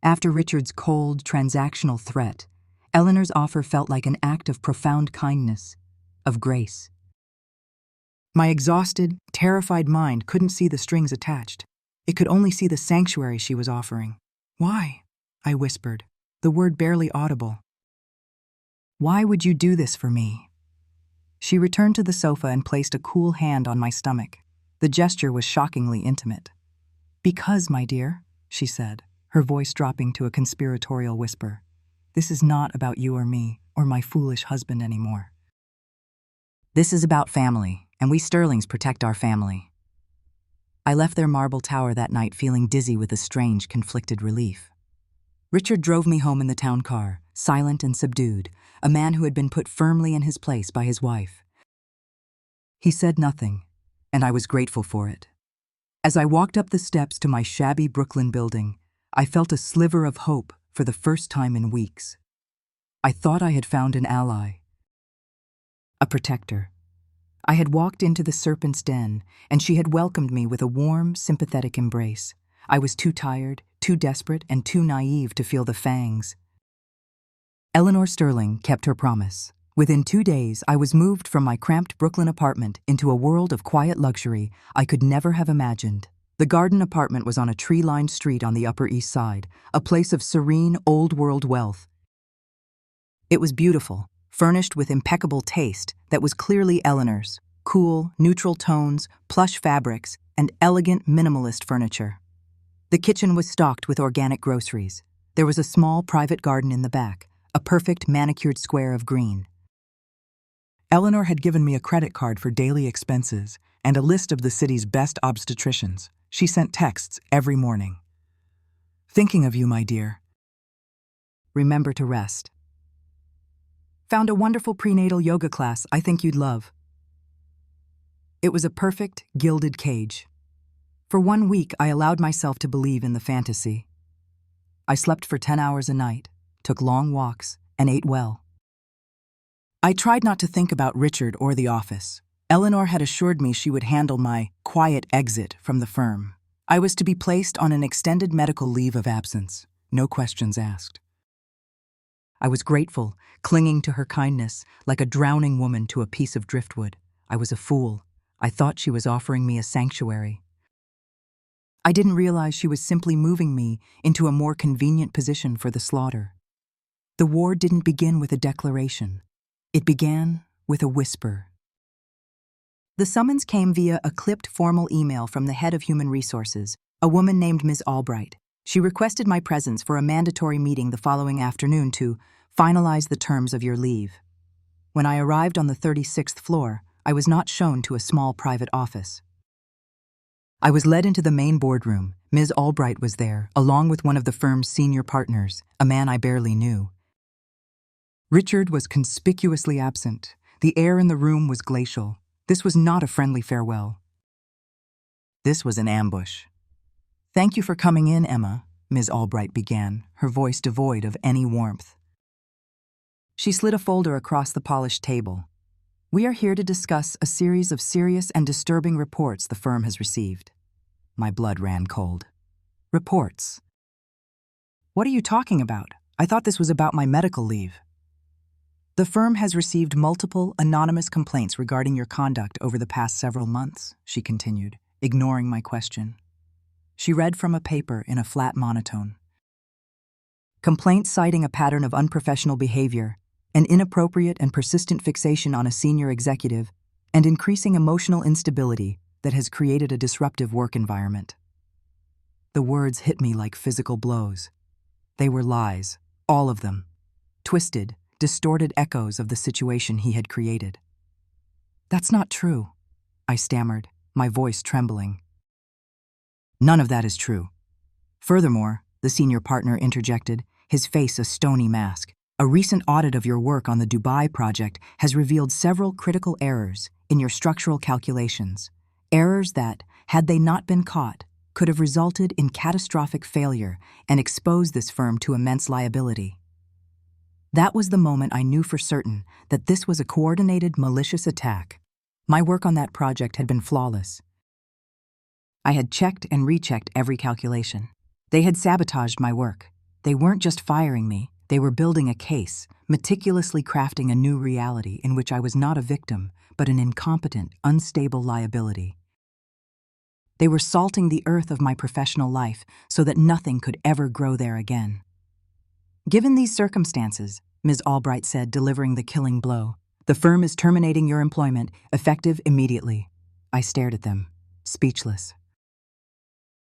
After Richard's cold, transactional threat, Eleanor's offer felt like an act of profound kindness, of grace. My exhausted, terrified mind couldn't see the strings attached. It could only see the sanctuary she was offering. "Why?" I whispered, the word barely audible. "Why would you do this for me?" She returned to the sofa and placed a cool hand on my stomach. The gesture was shockingly intimate. "Because, my dear," she said, her voice dropping to a conspiratorial whisper, This is not about you or me, or my foolish husband anymore. This is about family, and we Sterlings protect our family. I left their marble tower that night feeling dizzy with a strange, conflicted relief. Richard drove me home in the town car, silent and subdued, a man who had been put firmly in his place by his wife. He said nothing, and I was grateful for it. As I walked up the steps to my shabby Brooklyn building, I felt a sliver of hope for the first time in weeks. I thought I had found an ally, a protector. I had walked into the serpent's den, and she had welcomed me with a warm, sympathetic embrace. I was too tired, too desperate, and too naive to feel the fangs. Eleanor Sterling kept her promise. Within 2 days, I was moved from my cramped Brooklyn apartment into a world of quiet luxury I could never have imagined. The garden apartment was on a tree-lined street on the Upper East Side, a place of serene, old-world wealth. It was beautiful, furnished with impeccable taste that was clearly Eleanor's: cool, neutral tones, plush fabrics, and elegant, minimalist furniture. The kitchen was stocked with organic groceries. There was a small private garden in the back, a perfect manicured square of green. Eleanor had given me a credit card for daily expenses and a list of the city's best obstetricians. She sent texts every morning. Thinking of you, my dear. Remember to rest. Found a wonderful prenatal yoga class I think you'd love. It was a perfect, gilded cage. For 1 week, I allowed myself to believe in the fantasy. I slept for 10 hours a night, took long walks, and ate well. I tried not to think about Richard or the office. Eleanor had assured me she would handle my quiet exit from the firm. I was to be placed on an extended medical leave of absence, no questions asked. I was grateful, clinging to her kindness like a drowning woman to a piece of driftwood. I was a fool. I thought she was offering me a sanctuary. I didn't realize she was simply moving me into a more convenient position for the slaughter. The war didn't begin with a declaration. It began with a whisper. The summons came via a clipped formal email from the head of human resources, a woman named Ms. Albright. She requested my presence for a mandatory meeting the following afternoon to finalize the terms of your leave. When I arrived on the 36th floor, I was not shown to a small private office. I was led into the main boardroom. Ms. Albright was there, along with one of the firm's senior partners, a man I barely knew. Richard was conspicuously absent. The air in the room was glacial. This was not a friendly farewell. This was an ambush. "Thank you for coming in, Emma," Ms. Albright began, her voice devoid of any warmth. She slid a folder across the polished table. "We are here to discuss a series of serious and disturbing reports the firm has received." My blood ran cold. Reports? What are you talking about? I thought this was about my medical leave. "The firm has received multiple anonymous complaints regarding your conduct over the past several months," she continued, ignoring my question. She read from a paper in a flat monotone. "Complaints citing a pattern of unprofessional behavior, an inappropriate and persistent fixation on a senior executive, and increasing emotional instability that has created a disruptive work environment." The words hit me like physical blows. They were lies, all of them, twisted, distorted echoes of the situation he had created. "That's not true," I stammered, my voice trembling. "None of that is true. Furthermore," the senior partner interjected, his face a stony mask, "a recent audit of your work on the Dubai project has revealed several critical errors in your structural calculations, errors that, had they not been caught, could have resulted in catastrophic failure and exposed this firm to immense liability." That was the moment I knew for certain that this was a coordinated, malicious attack. My work on that project had been flawless. I had checked and rechecked every calculation. They had sabotaged my work. They weren't just firing me, they were building a case, meticulously crafting a new reality in which I was not a victim, but an incompetent, unstable liability. They were salting the earth of my professional life so that nothing could ever grow there again. "Given these circumstances," Ms. Albright said, delivering the killing blow, "the firm is terminating your employment, effective immediately." I stared at them, speechless.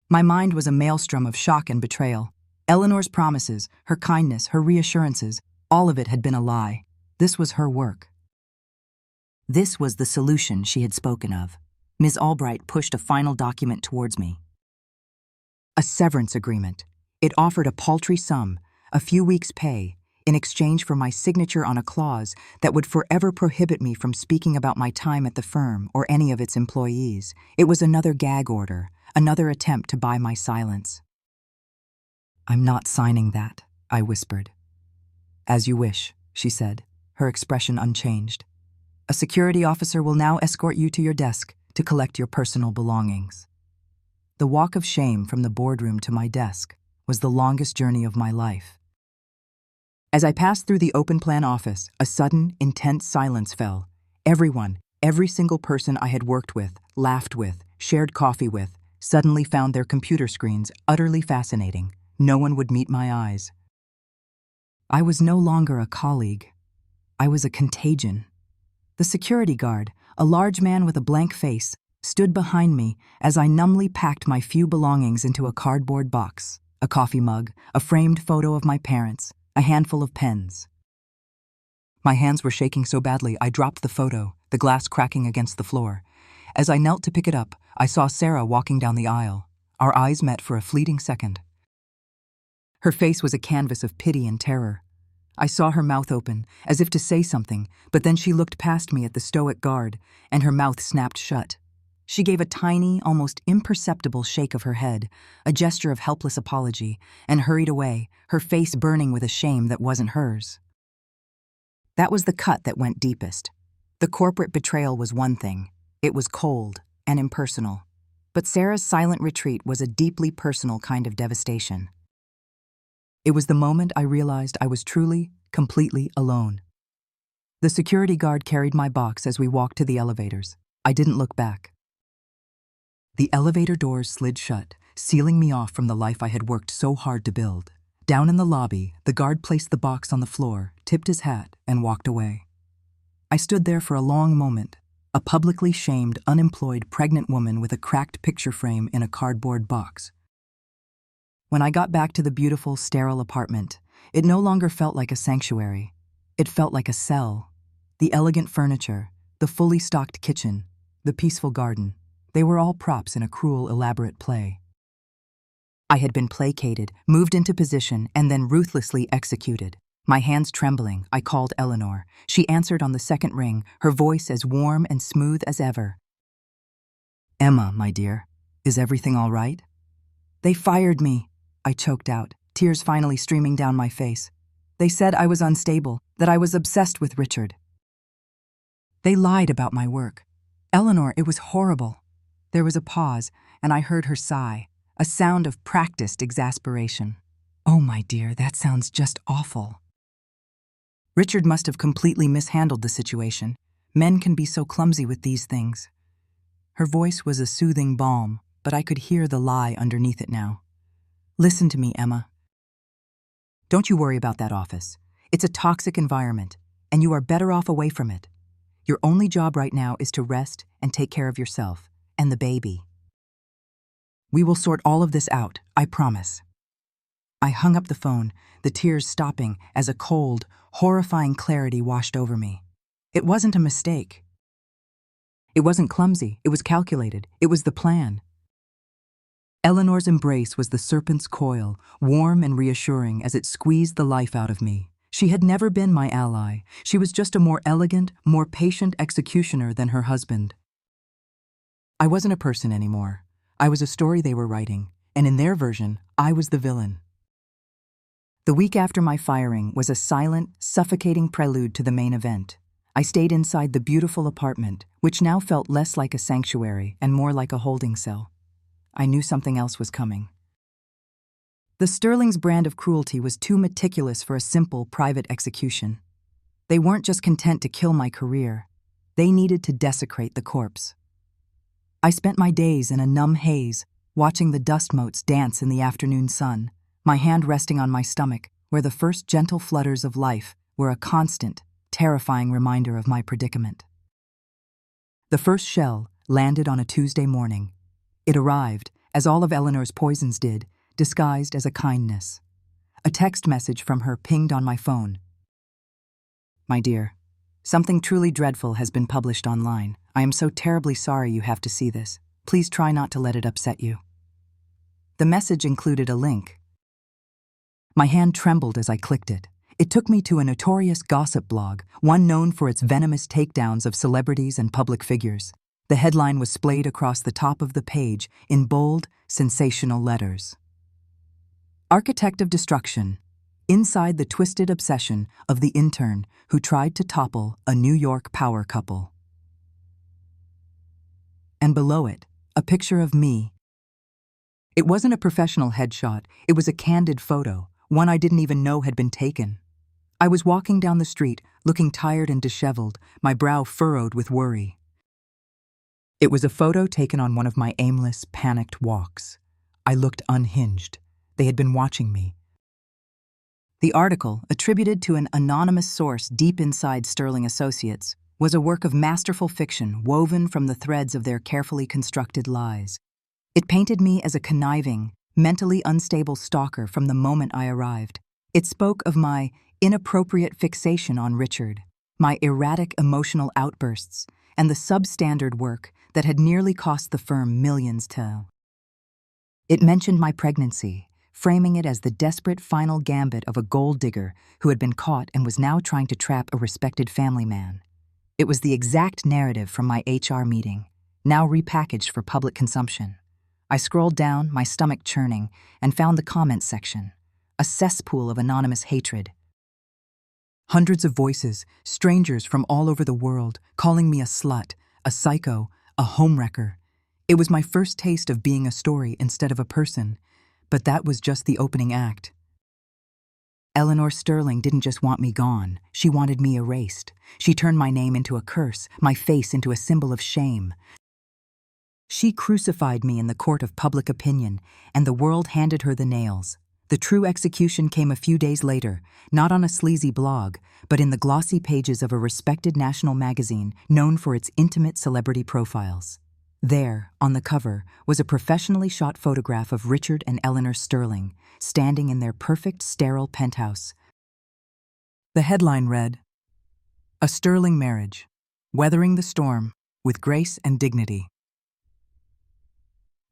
My mind was a maelstrom of shock and betrayal. Eleanor's promises, her kindness, her reassurances, all of it had been a lie. This was her work. This was the solution she had spoken of. Ms. Albright pushed a final document towards me. A severance agreement. It offered a paltry sum, a few weeks' pay, in exchange for my signature on a clause that would forever prohibit me from speaking about my time at the firm or any of its employees. It was another gag order, another attempt to buy my silence. "I'm not signing that," I whispered. "As you wish," she said, her expression unchanged. "A security officer will now escort you to your desk to collect your personal belongings." The walk of shame from the boardroom to my desk was the longest journey of my life. As I passed through the open-plan office, a sudden, intense silence fell. Everyone, every single person I had worked with, laughed with, shared coffee with, suddenly found their computer screens utterly fascinating. No one would meet my eyes. I was no longer a colleague. I was a contagion. The security guard, a large man with a blank face, stood behind me as I numbly packed my few belongings into a cardboard box, a coffee mug, a framed photo of my parents, a handful of pens. My hands were shaking so badly I dropped the photo, the glass cracking against the floor. As I knelt to pick it up, I saw Sarah walking down the aisle. Our eyes met for a fleeting second. Her face was a canvas of pity and terror. I saw her mouth open, as if to say something, but then she looked past me at the stoic guard, and her mouth snapped shut. She gave a tiny, almost imperceptible shake of her head, a gesture of helpless apology, and hurried away, her face burning with a shame that wasn't hers. That was the cut that went deepest. The corporate betrayal was one thing. It was cold and impersonal. But Sarah's silent retreat was a deeply personal kind of devastation. It was the moment I realized I was truly, completely alone. The security guard carried my box as we walked to the elevators. I didn't look back. The elevator doors slid shut, sealing me off from the life I had worked so hard to build. Down in the lobby, the guard placed the box on the floor, tipped his hat, and walked away. I stood there for a long moment, a publicly shamed, unemployed, pregnant woman with a cracked picture frame in a cardboard box. When I got back to the beautiful, sterile apartment, it no longer felt like a sanctuary. It felt like a cell. The elegant furniture, the fully stocked kitchen, the peaceful garden, they were all props in a cruel, elaborate play. I had been placated, moved into position, and then ruthlessly executed. My hands trembling, I called Eleanor. She answered on the second ring, her voice as warm and smooth as ever. "Emma, my dear, is everything all right?" "They fired me," I choked out, tears finally streaming down my face. "They said I was unstable, that I was obsessed with Richard. They lied about my work. Eleanor, it was horrible." There was a pause, and I heard her sigh, a sound of practiced exasperation. "Oh, my dear, that sounds just awful." Richard must have completely mishandled the situation. Men can be so clumsy with these things. Her voice was a soothing balm, but I could hear the lie underneath it now. "Listen to me, Emma. Don't you worry about that office. It's a toxic environment, and you are better off away from it. Your only job right now is to rest and take care of yourself and the baby. We will sort all of this out, I promise." I hung up the phone, the tears stopping as a cold, horrifying clarity washed over me. It wasn't a mistake. It wasn't clumsy, it was calculated, it was the plan. Eleanor's embrace was the serpent's coil, warm and reassuring as it squeezed the life out of me. She had never been my ally. She was just a more elegant, more patient executioner than her husband. I wasn't a person anymore. I was a story they were writing, and in their version, I was the villain. The week after my firing was a silent, suffocating prelude to the main event. I stayed inside the beautiful apartment, which now felt less like a sanctuary and more like a holding cell. I knew something else was coming. The Sterling's brand of cruelty was too meticulous for a simple, private execution. They weren't just content to kill my career. They needed to desecrate the corpse. I spent my days in a numb haze, watching the dust motes dance in the afternoon sun, my hand resting on my stomach, where the first gentle flutters of life were a constant, terrifying reminder of my predicament. The first shell landed on a Tuesday morning. It arrived, as all of Eleanor's poisons did, disguised as a kindness. A text message from her pinged on my phone. My dear, something truly dreadful has been published online. I am so terribly sorry you have to see this. Please try not to let it upset you. The message included a link. My hand trembled as I clicked it. It took me to a notorious gossip blog, one known for its venomous takedowns of celebrities and public figures. The headline was splayed across the top of the page in bold, sensational letters. Architect of Destruction. Inside the twisted obsession of the intern who tried to topple a New York power couple. And below it, a picture of me. It wasn't a professional headshot, it was a candid photo, one I didn't even know had been taken. I was walking down the street, looking tired and disheveled, my brow furrowed with worry. It was a photo taken on one of my aimless, panicked walks. I looked unhinged. They had been watching me. The article, attributed to an anonymous source deep inside Sterling Associates, was a work of masterful fiction woven from the threads of their carefully constructed lies. It painted me as a conniving, mentally unstable stalker from the moment I arrived. It spoke of my inappropriate fixation on Richard, my erratic emotional outbursts, and the substandard work that had nearly cost the firm millions to. It mentioned my pregnancy, framing it as the desperate final gambit of a gold digger who had been caught and was now trying to trap a respected family man. It was the exact narrative from my HR meeting, now repackaged for public consumption. I scrolled down, my stomach churning, and found the comments section, a cesspool of anonymous hatred. Hundreds of voices, strangers from all over the world, calling me a slut, a psycho, a homewrecker. It was my first taste of being a story instead of a person, but that was just the opening act. Eleanor Sterling didn't just want me gone, she wanted me erased. She turned my name into a curse, my face into a symbol of shame. She crucified me in the court of public opinion, and the world handed her the nails. The true execution came a few days later, not on a sleazy blog, but in the glossy pages of a respected national magazine known for its intimate celebrity profiles. There, on the cover, was a professionally shot photograph of Richard and Eleanor Sterling, standing in their perfect, sterile penthouse. The headline read, "A Sterling Marriage, Weathering the Storm with Grace and Dignity."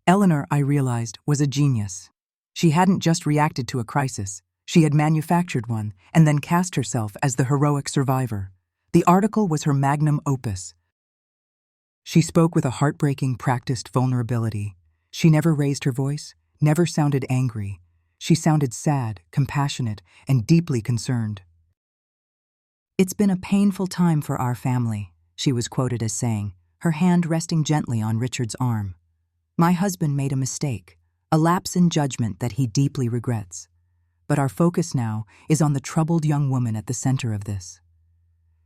Eleanor, I realized, was a genius. She hadn't just reacted to a crisis. She had manufactured one and then cast herself as the heroic survivor. The article was her magnum opus. She spoke with a heartbreaking, practiced vulnerability. She never raised her voice, never sounded angry. She sounded sad, compassionate, and deeply concerned. "It's been a painful time for our family," she was quoted as saying, her hand resting gently on Richard's arm. "My husband made a mistake, a lapse in judgment that he deeply regrets. But our focus now is on the troubled young woman at the center of this."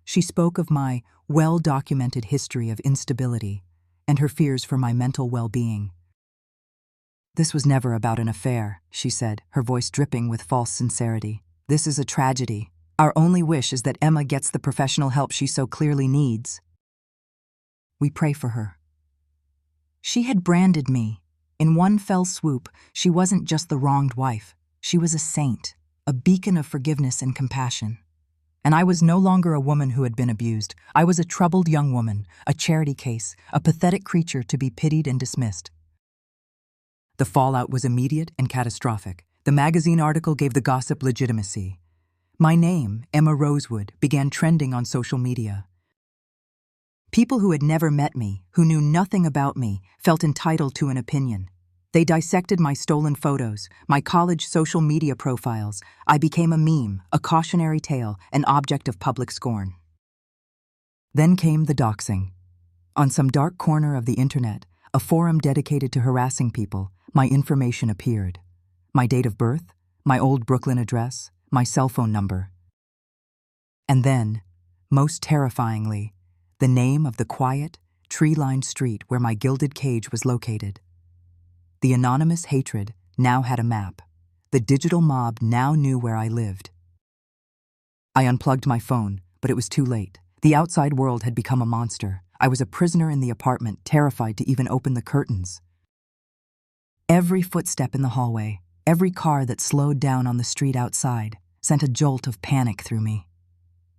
She spoke of my well-documented history of instability and her fears for my mental well-being. "This was never about an affair," she said, her voice dripping with false sincerity. "This is a tragedy. Our only wish is that Emma gets the professional help she so clearly needs. We pray for her." She had branded me. In one fell swoop, she wasn't just the wronged wife. She was a saint, a beacon of forgiveness and compassion. And I was no longer a woman who had been abused. I was a troubled young woman, a charity case, a pathetic creature to be pitied and dismissed. The fallout was immediate and catastrophic. The magazine article gave the gossip legitimacy. My name, Emma Rosewood, began trending on social media. People who had never met me, who knew nothing about me, felt entitled to an opinion. They dissected my stolen photos, my college social media profiles. I became a meme, a cautionary tale, an object of public scorn. Then came the doxing. On some dark corner of the internet, a forum dedicated to harassing people, my information appeared. My date of birth, my old Brooklyn address, my cell phone number. And then, most terrifyingly, the name of the quiet, tree-lined street where my gilded cage was located. The anonymous hatred now had a map. The digital mob now knew where I lived. I unplugged my phone, but it was too late. The outside world had become a monster. I was a prisoner in the apartment, terrified to even open the curtains. Every footstep in the hallway, every car that slowed down on the street outside sent a jolt of panic through me.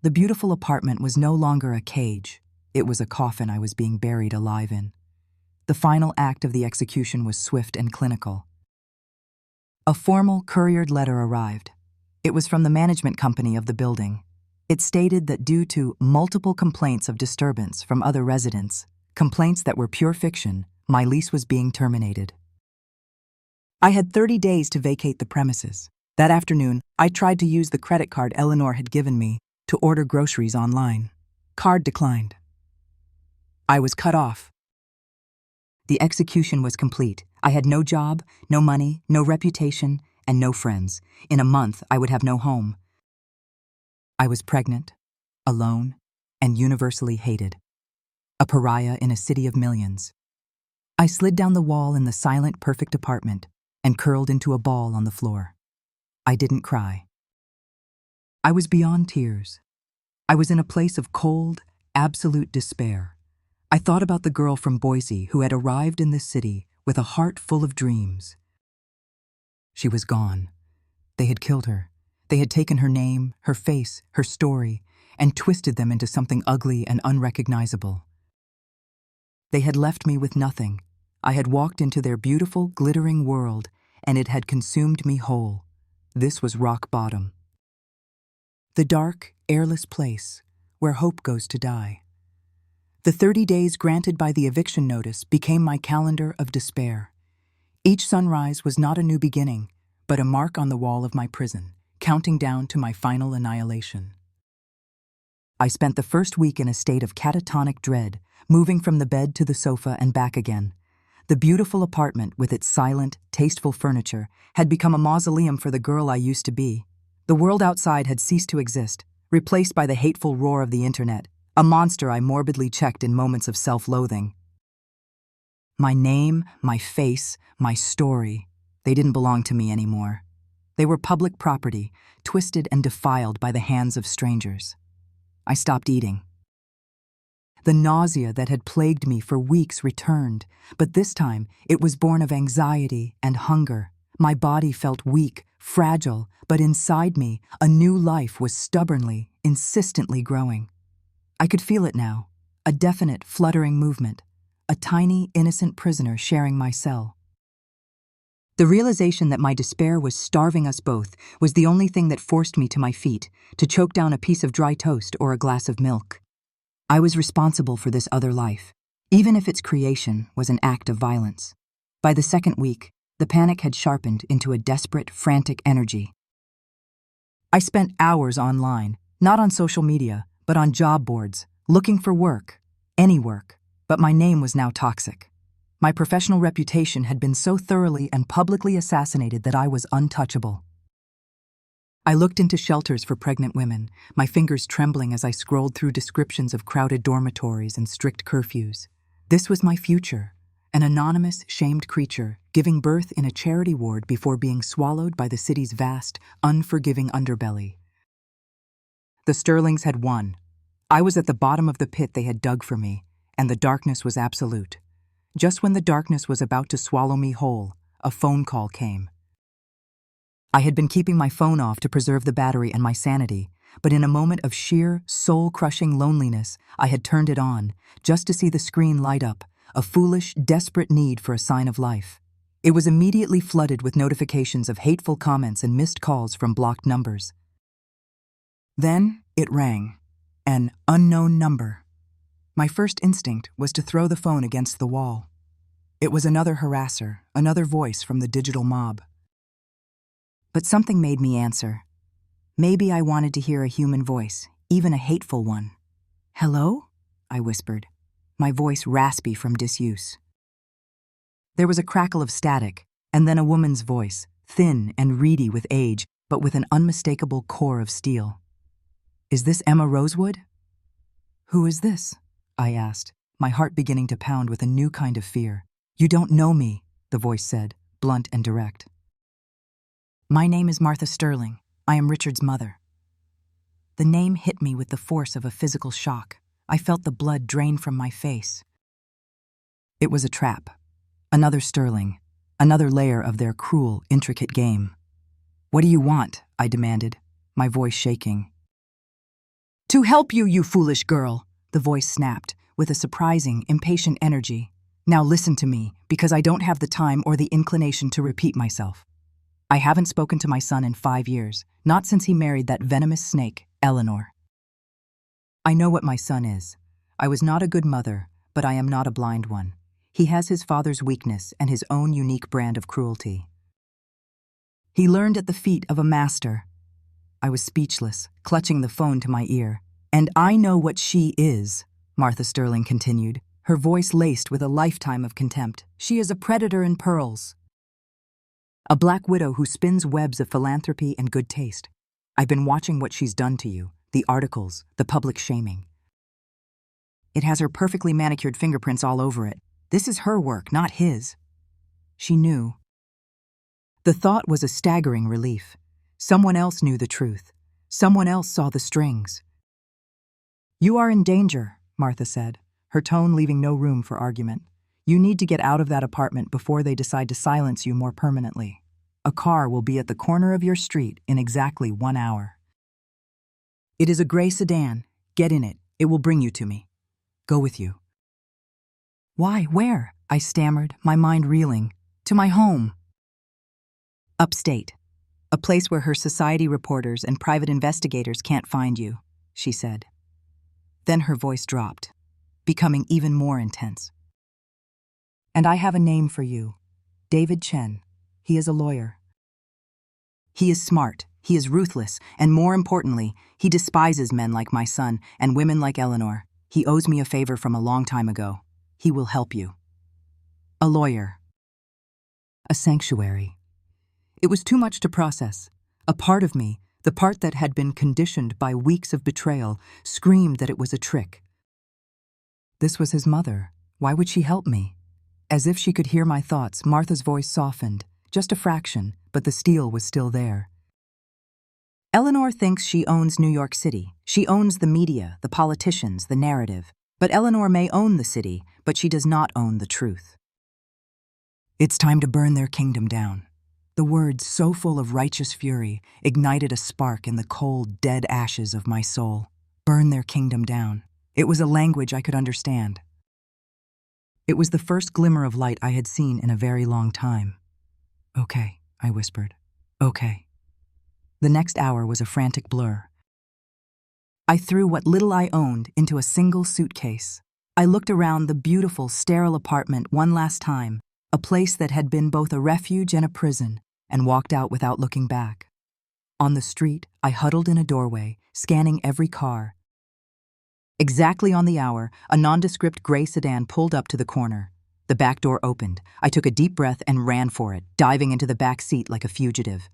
The beautiful apartment was no longer a cage. It was a coffin I was being buried alive in. The final act of the execution was swift and clinical. A formal couriered letter arrived. It was from the management company of the building. It stated that due to multiple complaints of disturbance from other residents, complaints that were pure fiction, my lease was being terminated. I had 30 days to vacate the premises. That afternoon, I tried to use the credit card Eleanor had given me to order groceries online. Card declined. I was cut off. The execution was complete. I had no job, no money, no reputation, and no friends. In a month, I would have no home. I was pregnant, alone, and universally hated. A pariah in a city of millions. I slid down the wall in the silent, perfect apartment and curled into a ball on the floor. I didn't cry. I was beyond tears. I was in a place of cold, absolute despair. I thought about the girl from Boise who had arrived in this city with a heart full of dreams. She was gone. They had killed her. They had taken her name, her face, her story, and twisted them into something ugly and unrecognizable. They had left me with nothing. I had walked into their beautiful, glittering world, and it had consumed me whole. This was rock bottom. The dark, airless place where hope goes to die. The 30 days granted by the eviction notice became my calendar of despair. Each sunrise was not a new beginning, but a mark on the wall of my prison, counting down to my final annihilation. I spent the first week in a state of catatonic dread, moving from the bed to the sofa and back again. The beautiful apartment, with its silent, tasteful furniture, had become a mausoleum for the girl I used to be. The world outside had ceased to exist, replaced by the hateful roar of the internet, a monster I morbidly checked in moments of self-loathing. My name, my face, my story, they didn't belong to me anymore. They were public property, twisted and defiled by the hands of strangers. I stopped eating. The nausea that had plagued me for weeks returned, but this time it was born of anxiety and hunger. My body felt weak, fragile, but inside me, a new life was stubbornly, insistently growing. I could feel it now, a definite, fluttering movement, a tiny, innocent prisoner sharing my cell. The realization that my despair was starving us both was the only thing that forced me to my feet, to choke down a piece of dry toast or a glass of milk. I was responsible for this other life, even if its creation was an act of violence. By the second week, the panic had sharpened into a desperate, frantic energy. I spent hours online, not on social media, but on job boards, looking for work, any work, but my name was now toxic. My professional reputation had been so thoroughly and publicly assassinated that I was untouchable. I looked into shelters for pregnant women, my fingers trembling as I scrolled through descriptions of crowded dormitories and strict curfews. This was my future, an anonymous, shamed creature giving birth in a charity ward before being swallowed by the city's vast, unforgiving underbelly. The Sterlings had won. I was at the bottom of the pit they had dug for me, and the darkness was absolute. Just when the darkness was about to swallow me whole, a phone call came. I had been keeping my phone off to preserve the battery and my sanity, but in a moment of sheer, soul-crushing loneliness, I had turned it on, just to see the screen light up, a foolish, desperate need for a sign of life. It was immediately flooded with notifications of hateful comments and missed calls from blocked numbers. Then it rang. An unknown number. My first instinct was to throw the phone against the wall. It was another harasser, another voice from the digital mob. But something made me answer. Maybe I wanted to hear a human voice, even a hateful one. "Hello?" I whispered, my voice raspy from disuse. There was a crackle of static, and then a woman's voice, thin and reedy with age, but with an unmistakable core of steel. "Is this Emma Rosewood?" "Who is this?" I asked, my heart beginning to pound with a new kind of fear. "You don't know me," the voice said, blunt and direct. "My name is Martha Sterling. I am Richard's mother." The name hit me with the force of a physical shock. I felt the blood drain from my face. It was a trap. Another Sterling. Another layer of their cruel, intricate game. "What do you want?" I demanded, my voice shaking. "To help you, you foolish girl," the voice snapped, with a surprising, impatient energy. "Now listen to me, because I don't have the time or the inclination to repeat myself. I haven't spoken to my son in 5 years, not since he married that venomous snake, Eleanor. I know what my son is. I was not a good mother, but I am not a blind one. He has his father's weakness and his own unique brand of cruelty. He learned at the feet of a master." I was speechless, clutching the phone to my ear. "And I know what she is," Martha Sterling continued, her voice laced with a lifetime of contempt. "She is a predator in pearls. A black widow who spins webs of philanthropy and good taste. I've been watching what she's done to you, the articles, the public shaming. It has her perfectly manicured fingerprints all over it. This is her work, not his." She knew. The thought was a staggering relief. Someone else knew the truth. Someone else saw the strings. "You are in danger," Martha said, her tone leaving no room for argument. "You need to get out of that apartment before they decide to silence you more permanently. A car will be at the corner of your street in exactly 1 hour. It is a gray sedan. Get in it. It will bring you to me. Go with you." "Why? Where?" I stammered, my mind reeling. "To my home." "Upstate. A place where her society reporters and private investigators can't find you," she said. Then her voice dropped, becoming even more intense. "And I have a name for you. David Chen. He is a lawyer. He is smart, he is ruthless, and more importantly, he despises men like my son and women like Eleanor. He owes me a favor from a long time ago. He will help you. A lawyer. A sanctuary." It was too much to process. A part of me, the part that had been conditioned by weeks of betrayal, screamed that it was a trick. This was his mother. Why would she help me? As if she could hear my thoughts, Martha's voice softened, just a fraction, but the steel was still there. "Eleanor thinks she owns New York City. She owns the media, the politicians, the narrative. But Eleanor may own the city, but she does not own the truth. It's time to burn their kingdom down." The words, so full of righteous fury, ignited a spark in the cold, dead ashes of my soul. Burn their kingdom down. It was a language I could understand. It was the first glimmer of light I had seen in a very long time. "Okay," I whispered. "Okay." The next hour was a frantic blur. I threw what little I owned into a single suitcase. I looked around the beautiful, sterile apartment one last time, a place that had been both a refuge and a prison, and walked out without looking back. On the street, I huddled in a doorway, scanning every car. Exactly on the hour, a nondescript gray sedan pulled up to the corner. The back door opened. I took a deep breath and ran for it, diving into the back seat like a fugitive.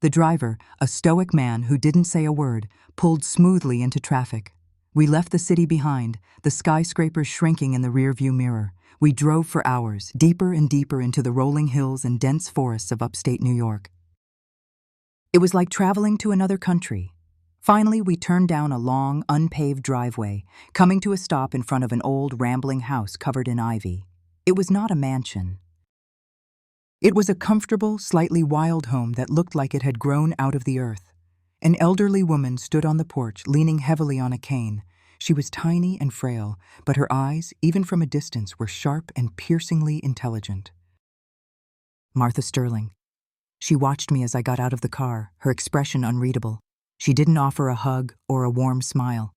The driver, a stoic man who didn't say a word, pulled smoothly into traffic. We left the city behind, the skyscrapers shrinking in the rearview mirror. We drove for hours, deeper and deeper into the rolling hills and dense forests of upstate New York. It was like traveling to another country. Finally, we turned down a long, unpaved driveway, coming to a stop in front of an old, rambling house covered in ivy. It was not a mansion. It was a comfortable, slightly wild home that looked like it had grown out of the earth. An elderly woman stood on the porch, leaning heavily on a cane. She was tiny and frail, but her eyes, even from a distance, were sharp and piercingly intelligent. Martha Sterling. She watched me as I got out of the car, her expression unreadable. She didn't offer a hug or a warm smile.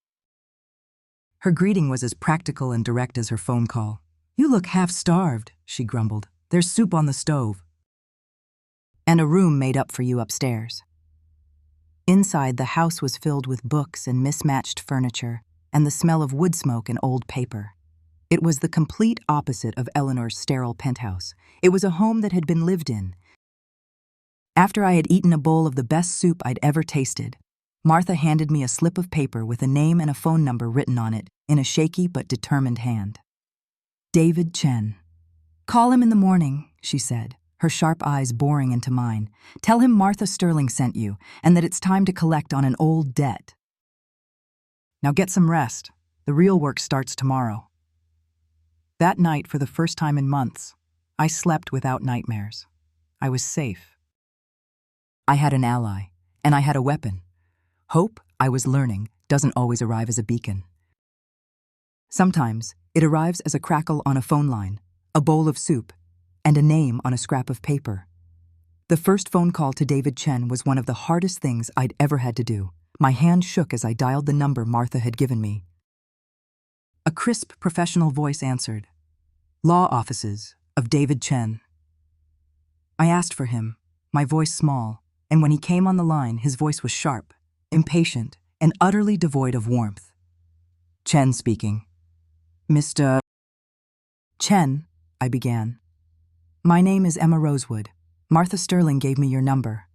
Her greeting was as practical and direct as her phone call. "You look half-starved," she grumbled. "There's soup on the stove. And a room made up for you upstairs." Inside, the house was filled with books and mismatched furniture, and the smell of wood smoke and old paper. It was the complete opposite of Eleanor's sterile penthouse. It was a home that had been lived in. After I had eaten a bowl of the best soup I'd ever tasted, Martha handed me a slip of paper with a name and a phone number written on it in a shaky but determined hand. David Chen. "Call him in the morning," she said, her sharp eyes boring into mine. "Tell him Martha Sterling sent you, and that it's time to collect on an old debt. Now get some rest. The real work starts tomorrow." That night, for the first time in months, I slept without nightmares. I was safe. I had an ally, and I had a weapon. Hope, I was learning, doesn't always arrive as a beacon. Sometimes, it arrives as a crackle on a phone line, a bowl of soup, and a name on a scrap of paper. The first phone call to David Chen was one of the hardest things I'd ever had to do. My hand shook as I dialed the number Martha had given me. A crisp, professional voice answered. Law offices of David Chen. I asked for him, my voice small, and when he came on the line, his voice was sharp, impatient, and utterly devoid of warmth. Chen speaking. Mr. Chen, I began. My name is Emma Rosewood. Martha Sterling gave me your number.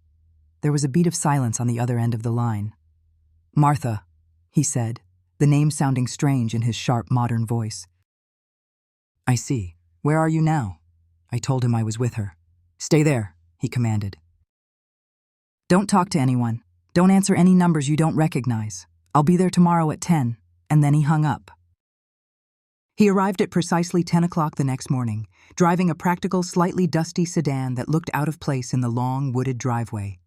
There was a beat of silence on the other end of the line. Martha, he said, the name sounding strange in his sharp, modern voice. I see. Where are you now? I told him I was with her. Stay there, he commanded. Don't talk to anyone. Don't answer any numbers you don't recognize. I'll be there tomorrow at 10, and then he hung up. He arrived at precisely 10 o'clock the next morning, driving a practical, slightly dusty sedan that looked out of place in the long, wooded driveway.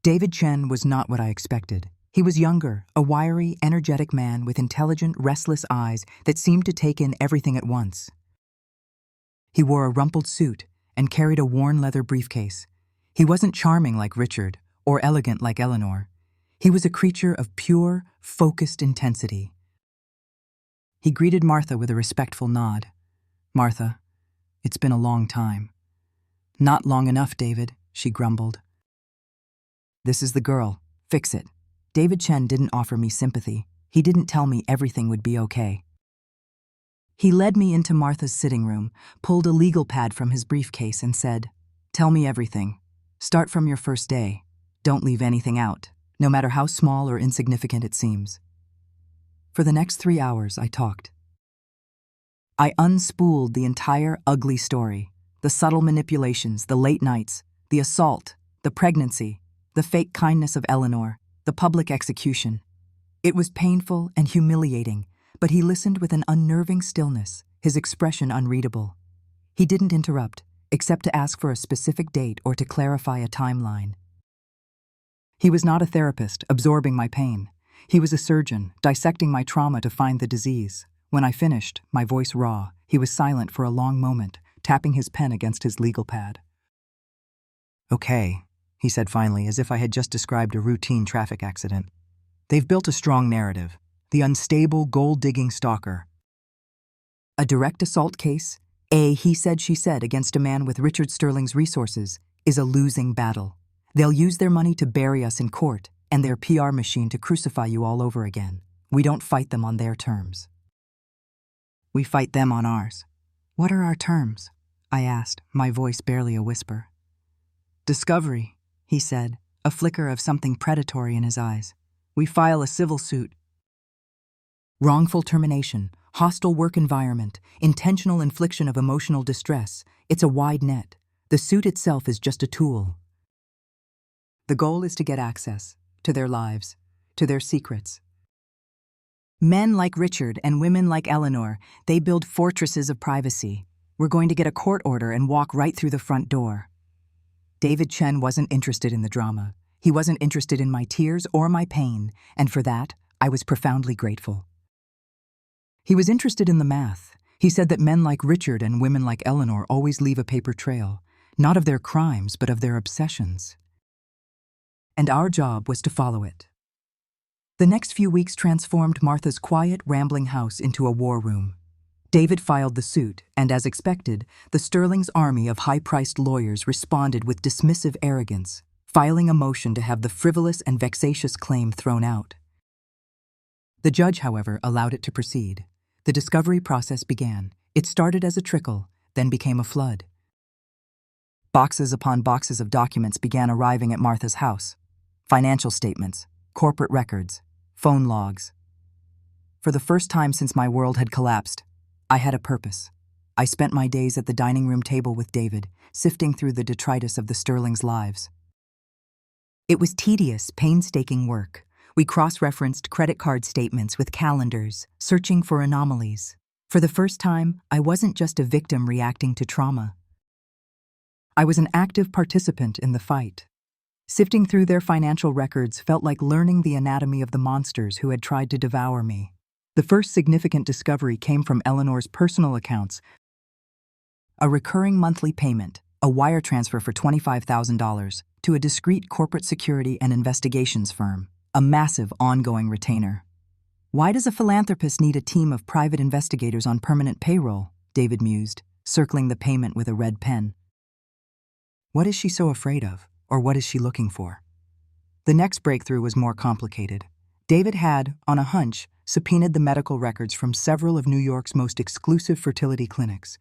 David Chen was not what I expected. He was younger, a wiry, energetic man with intelligent, restless eyes that seemed to take in everything at once. He wore a rumpled suit and carried a worn leather briefcase. He wasn't charming like Richard or elegant like Eleanor. He was a creature of pure, focused intensity. He greeted Martha with a respectful nod. Martha, it's been a long time. Not long enough, David, she grumbled. This is the girl. Fix it. David Chen didn't offer me sympathy. He didn't tell me everything would be okay. He led me into Martha's sitting room, pulled a legal pad from his briefcase and said, Tell me everything. Start from your first day. Don't leave anything out, no matter how small or insignificant it seems. For the next 3 hours, I talked. I unspooled the entire ugly story, the subtle manipulations, the late nights, the assault, the pregnancy, the fake kindness of Eleanor, the public execution. It was painful and humiliating, but he listened with an unnerving stillness, his expression unreadable. He didn't interrupt, except to ask for a specific date or to clarify a timeline. He was not a therapist, absorbing my pain. He was a surgeon, dissecting my trauma to find the disease. When I finished, my voice raw, he was silent for a long moment, tapping his pen against his legal pad. Okay, he said finally, as if I had just described a routine traffic accident. They've built a strong narrative. The unstable, gold-digging stalker. A direct assault case, a he said, she said against a man with Richard Sterling's resources, is a losing battle. They'll use their money to bury us in court, and their PR machine to crucify you all over again. We don't fight them on their terms. We fight them on ours. What are our terms? I asked, my voice barely a whisper. Discovery, he said, a flicker of something predatory in his eyes. We file a civil suit. Wrongful termination, hostile work environment, intentional infliction of emotional distress. It's a wide net. The suit itself is just a tool. The goal is to get access to their lives, to their secrets. Men like Richard and women like Eleanor, they build fortresses of privacy. We're going to get a court order and walk right through the front door. David Chen wasn't interested in the drama. He wasn't interested in my tears or my pain, and for that, I was profoundly grateful. He was interested in the math. He said that men like Richard and women like Eleanor always leave a paper trail, not of their crimes, but of their obsessions. And our job was to follow it. The next few weeks transformed Martha's quiet, rambling house into a war room. David filed the suit, and as expected, the Sterling's army of high-priced lawyers responded with dismissive arrogance, filing a motion to have the frivolous and vexatious claim thrown out. The judge, however, allowed it to proceed. The discovery process began. It started as a trickle, then became a flood. Boxes upon boxes of documents began arriving at Martha's house. Financial statements, corporate records, phone logs. For the first time since my world had collapsed, I had a purpose. I spent my days at the dining room table with David, sifting through the detritus of the Sterlings' lives. It was tedious, painstaking work. We cross-referenced credit card statements with calendars, searching for anomalies. For the first time, I wasn't just a victim reacting to trauma. I was an active participant in the fight. Sifting through their financial records felt like learning the anatomy of the monsters who had tried to devour me. The first significant discovery came from Eleanor's personal accounts. A recurring monthly payment, a wire transfer for $25,000 to a discreet corporate security and investigations firm, a massive ongoing retainer. Why does a philanthropist need a team of private investigators on permanent payroll? David mused, circling the payment with a red pen. What is she so afraid of, or what is she looking for? The next breakthrough was more complicated. David had, on a hunch, subpoenaed the medical records from several of New York's most exclusive fertility clinics.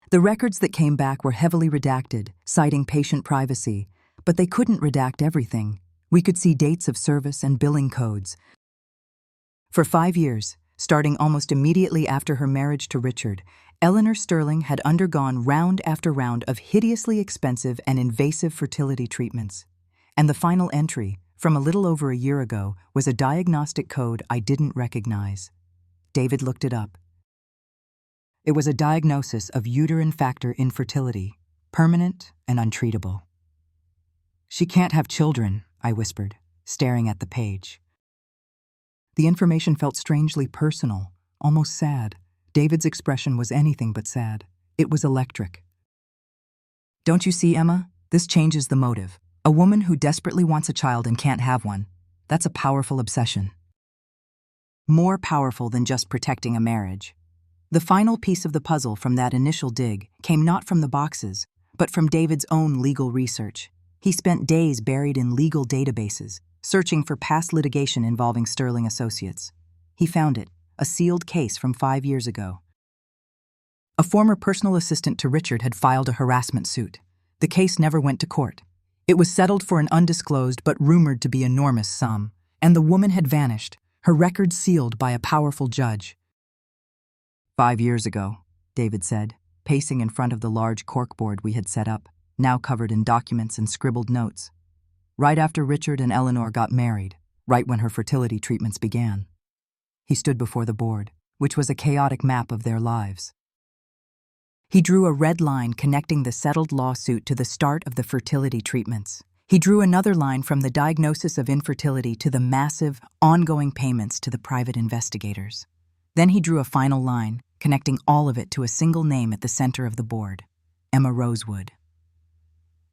The records that came back were heavily redacted, citing patient privacy, but they couldn't redact everything. We could see dates of service and billing codes. For 5 years, starting almost immediately after her marriage to Richard, Eleanor Sterling had undergone round after round of hideously expensive and invasive fertility treatments. And the final entry, from a little over a year ago, was a diagnostic code I didn't recognize. David looked it up. It was a diagnosis of uterine factor infertility, permanent and untreatable. She can't have children, I whispered, staring at the page. The information felt strangely personal, almost sad. David's expression was anything but sad. It was electric. Don't you see, Emma? This changes the motive. A woman who desperately wants a child and can't have one. That's a powerful obsession. More powerful than just protecting a marriage. The final piece of the puzzle from that initial dig came not from the boxes, but from David's own legal research. He spent days buried in legal databases, searching for past litigation involving Sterling Associates. He found it, a sealed case from 5 years ago. A former personal assistant to Richard had filed a harassment suit. The case never went to court. It was settled for an undisclosed but rumored to be enormous sum, and the woman had vanished, her record sealed by a powerful judge. 5 years ago, David said, pacing in front of the large corkboard we had set up, now covered in documents and scribbled notes. Right after Richard and Eleanor got married, right when her fertility treatments began. He stood before the board, which was a chaotic map of their lives. He drew a red line connecting the settled lawsuit to the start of the fertility treatments. He drew another line from the diagnosis of infertility to the massive, ongoing payments to the private investigators. Then he drew a final line, connecting all of it to a single name at the center of the board, Emma Rosewood.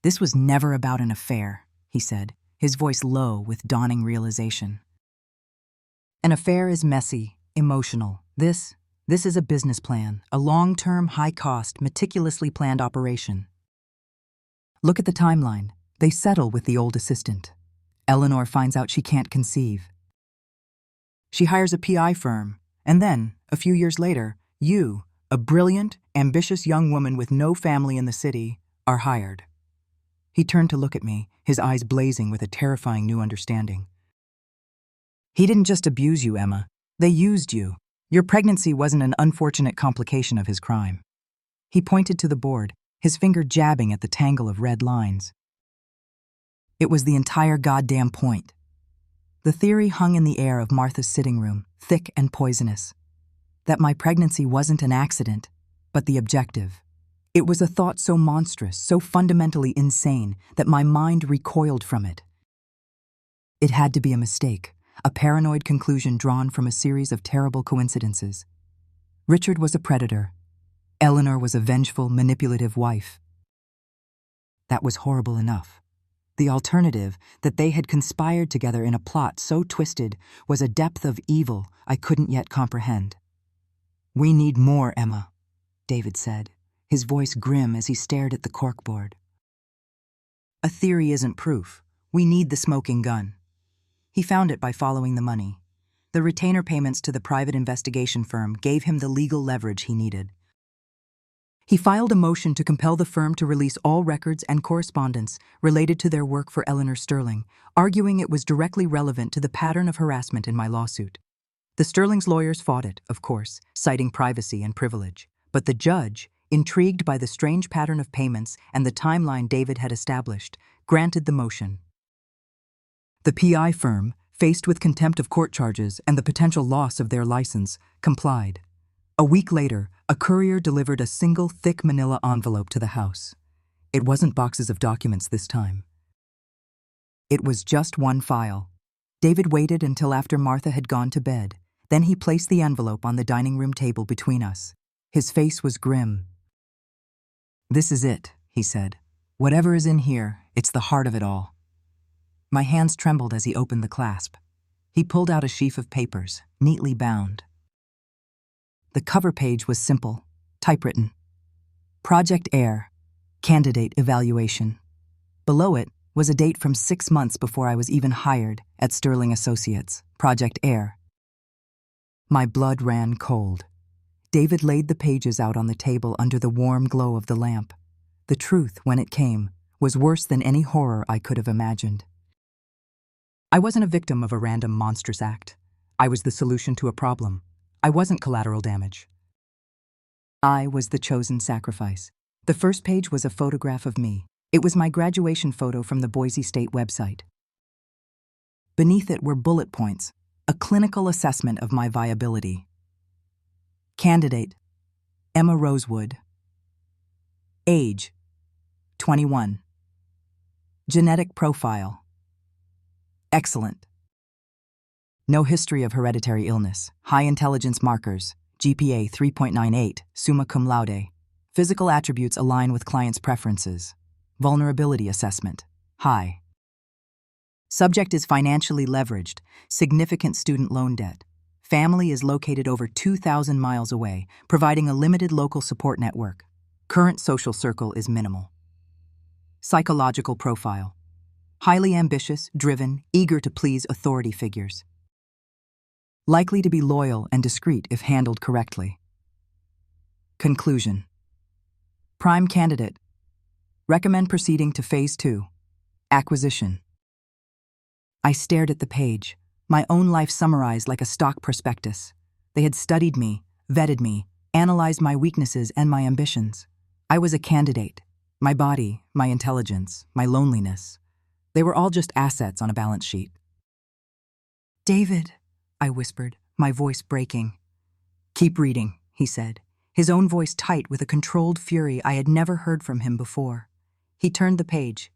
This was never about an affair, he said, his voice low with dawning realization. An affair is messy, emotional. This is a business plan, a long-term, high-cost, meticulously planned operation. Look at the timeline. They settle with the old assistant. Eleanor finds out she can't conceive. She hires a PI firm, and then, a few years later, you, a brilliant, ambitious young woman with no family in the city, are hired. He turned to look at me, his eyes blazing with a terrifying new understanding. He didn't just abuse you, Emma. They used you. Your pregnancy wasn't an unfortunate complication of his crime. He pointed to the board, his finger jabbing at the tangle of red lines. It was the entire goddamn point. The theory hung in the air of Martha's sitting room, thick and poisonous. That my pregnancy wasn't an accident, but the objective. It was a thought so monstrous, so fundamentally insane, that my mind recoiled from it. It had to be a mistake, a paranoid conclusion drawn from a series of terrible coincidences. Richard was a predator. Eleanor was a vengeful, manipulative wife. That was horrible enough. The alternative, that they had conspired together in a plot so twisted, was a depth of evil I couldn't yet comprehend. "We need more, Emma," David said, his voice grim as he stared at the corkboard. "A theory isn't proof. We need the smoking gun." He found it by following the money. The retainer payments to the private investigation firm gave him the legal leverage he needed. He filed a motion to compel the firm to release all records and correspondence related to their work for Eleanor Sterling, arguing it was directly relevant to the pattern of harassment in my lawsuit. The Sterling's lawyers fought it, of course, citing privacy and privilege. But the judge, intrigued by the strange pattern of payments and the timeline David had established, granted the motion. The PI firm, faced with contempt of court charges and the potential loss of their license, complied. A week later, a courier delivered a single thick manila envelope to the house. It wasn't boxes of documents this time. It was just one file. David waited until after Martha had gone to bed. Then he placed the envelope on the dining room table between us. His face was grim. "This is it," he said. "Whatever is in here, it's the heart of it all." My hands trembled as he opened the clasp. He pulled out a sheaf of papers, neatly bound. The cover page was simple, typewritten. Project Air, Candidate Evaluation. Below it was a date from 6 months before I was even hired at Sterling Associates, Project Air. My blood ran cold. David laid the pages out on the table under the warm glow of the lamp. The truth, when it came, was worse than any horror I could have imagined. I wasn't a victim of a random monstrous act. I was the solution to a problem. I wasn't collateral damage. I was the chosen sacrifice. The first page was a photograph of me. It was my graduation photo from the Boise State website. Beneath it were bullet points, a clinical assessment of my viability. Candidate, Emma Rosewood. Age, 21. Genetic profile, excellent. No history of hereditary illness, high intelligence markers, GPA 3.98, summa cum laude. Physical attributes align with client's preferences. Vulnerability assessment, high. Subject is financially leveraged, significant student loan debt. Family is located over 2,000 miles away, providing a limited local support network. Current social circle is minimal. Psychological profile, highly ambitious, driven, eager to please authority figures. Likely to be loyal and discreet if handled correctly. Conclusion. Prime candidate. Recommend proceeding to Phase 2. Acquisition. I stared at the page, my own life summarized like a stock prospectus. They had studied me, vetted me, analyzed my weaknesses and my ambitions. I was a candidate. My body, my intelligence, my loneliness. They were all just assets on a balance sheet. "David," I whispered, my voice breaking. "Keep reading," he said, his own voice tight with a controlled fury I had never heard from him before. He turned the page.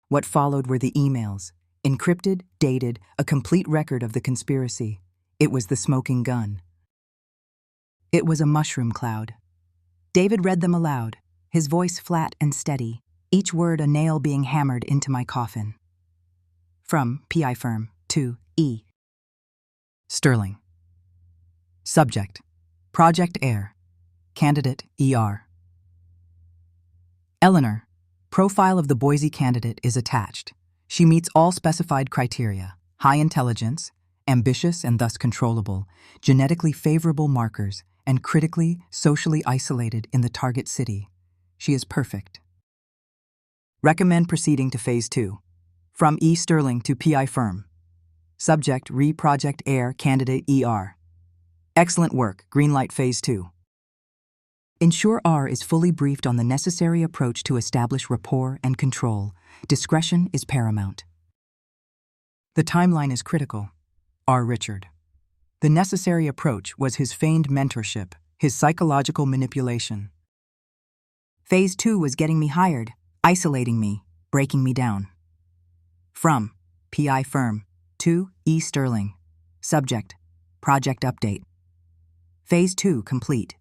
What followed were the emails, encrypted, dated, a complete record of the conspiracy. It was the smoking gun. It was a mushroom cloud. David read them aloud, his voice flat and steady, each word a nail being hammered into my coffin. From PI firm to E. Sterling. Subject, Project Air. Candidate, ER. Eleanor, profile of the Boise candidate is attached. She meets all specified criteria: high intelligence, ambitious and thus controllable, genetically favorable markers, and critically, socially isolated in the target city. She is perfect. Recommend proceeding to Phase 2. From E. Sterling to PI firm. Subject, Project Air, Candidate, ER. Excellent work, greenlight Phase 2. Ensure R is fully briefed on the necessary approach to establish rapport and control. Discretion is paramount. The timeline is critical. R. Richard. The necessary approach was his feigned mentorship, his psychological manipulation. Phase 2 was getting me hired, isolating me, breaking me down. From PI firm to E. Sterling. Subject, project update. Phase 2 complete.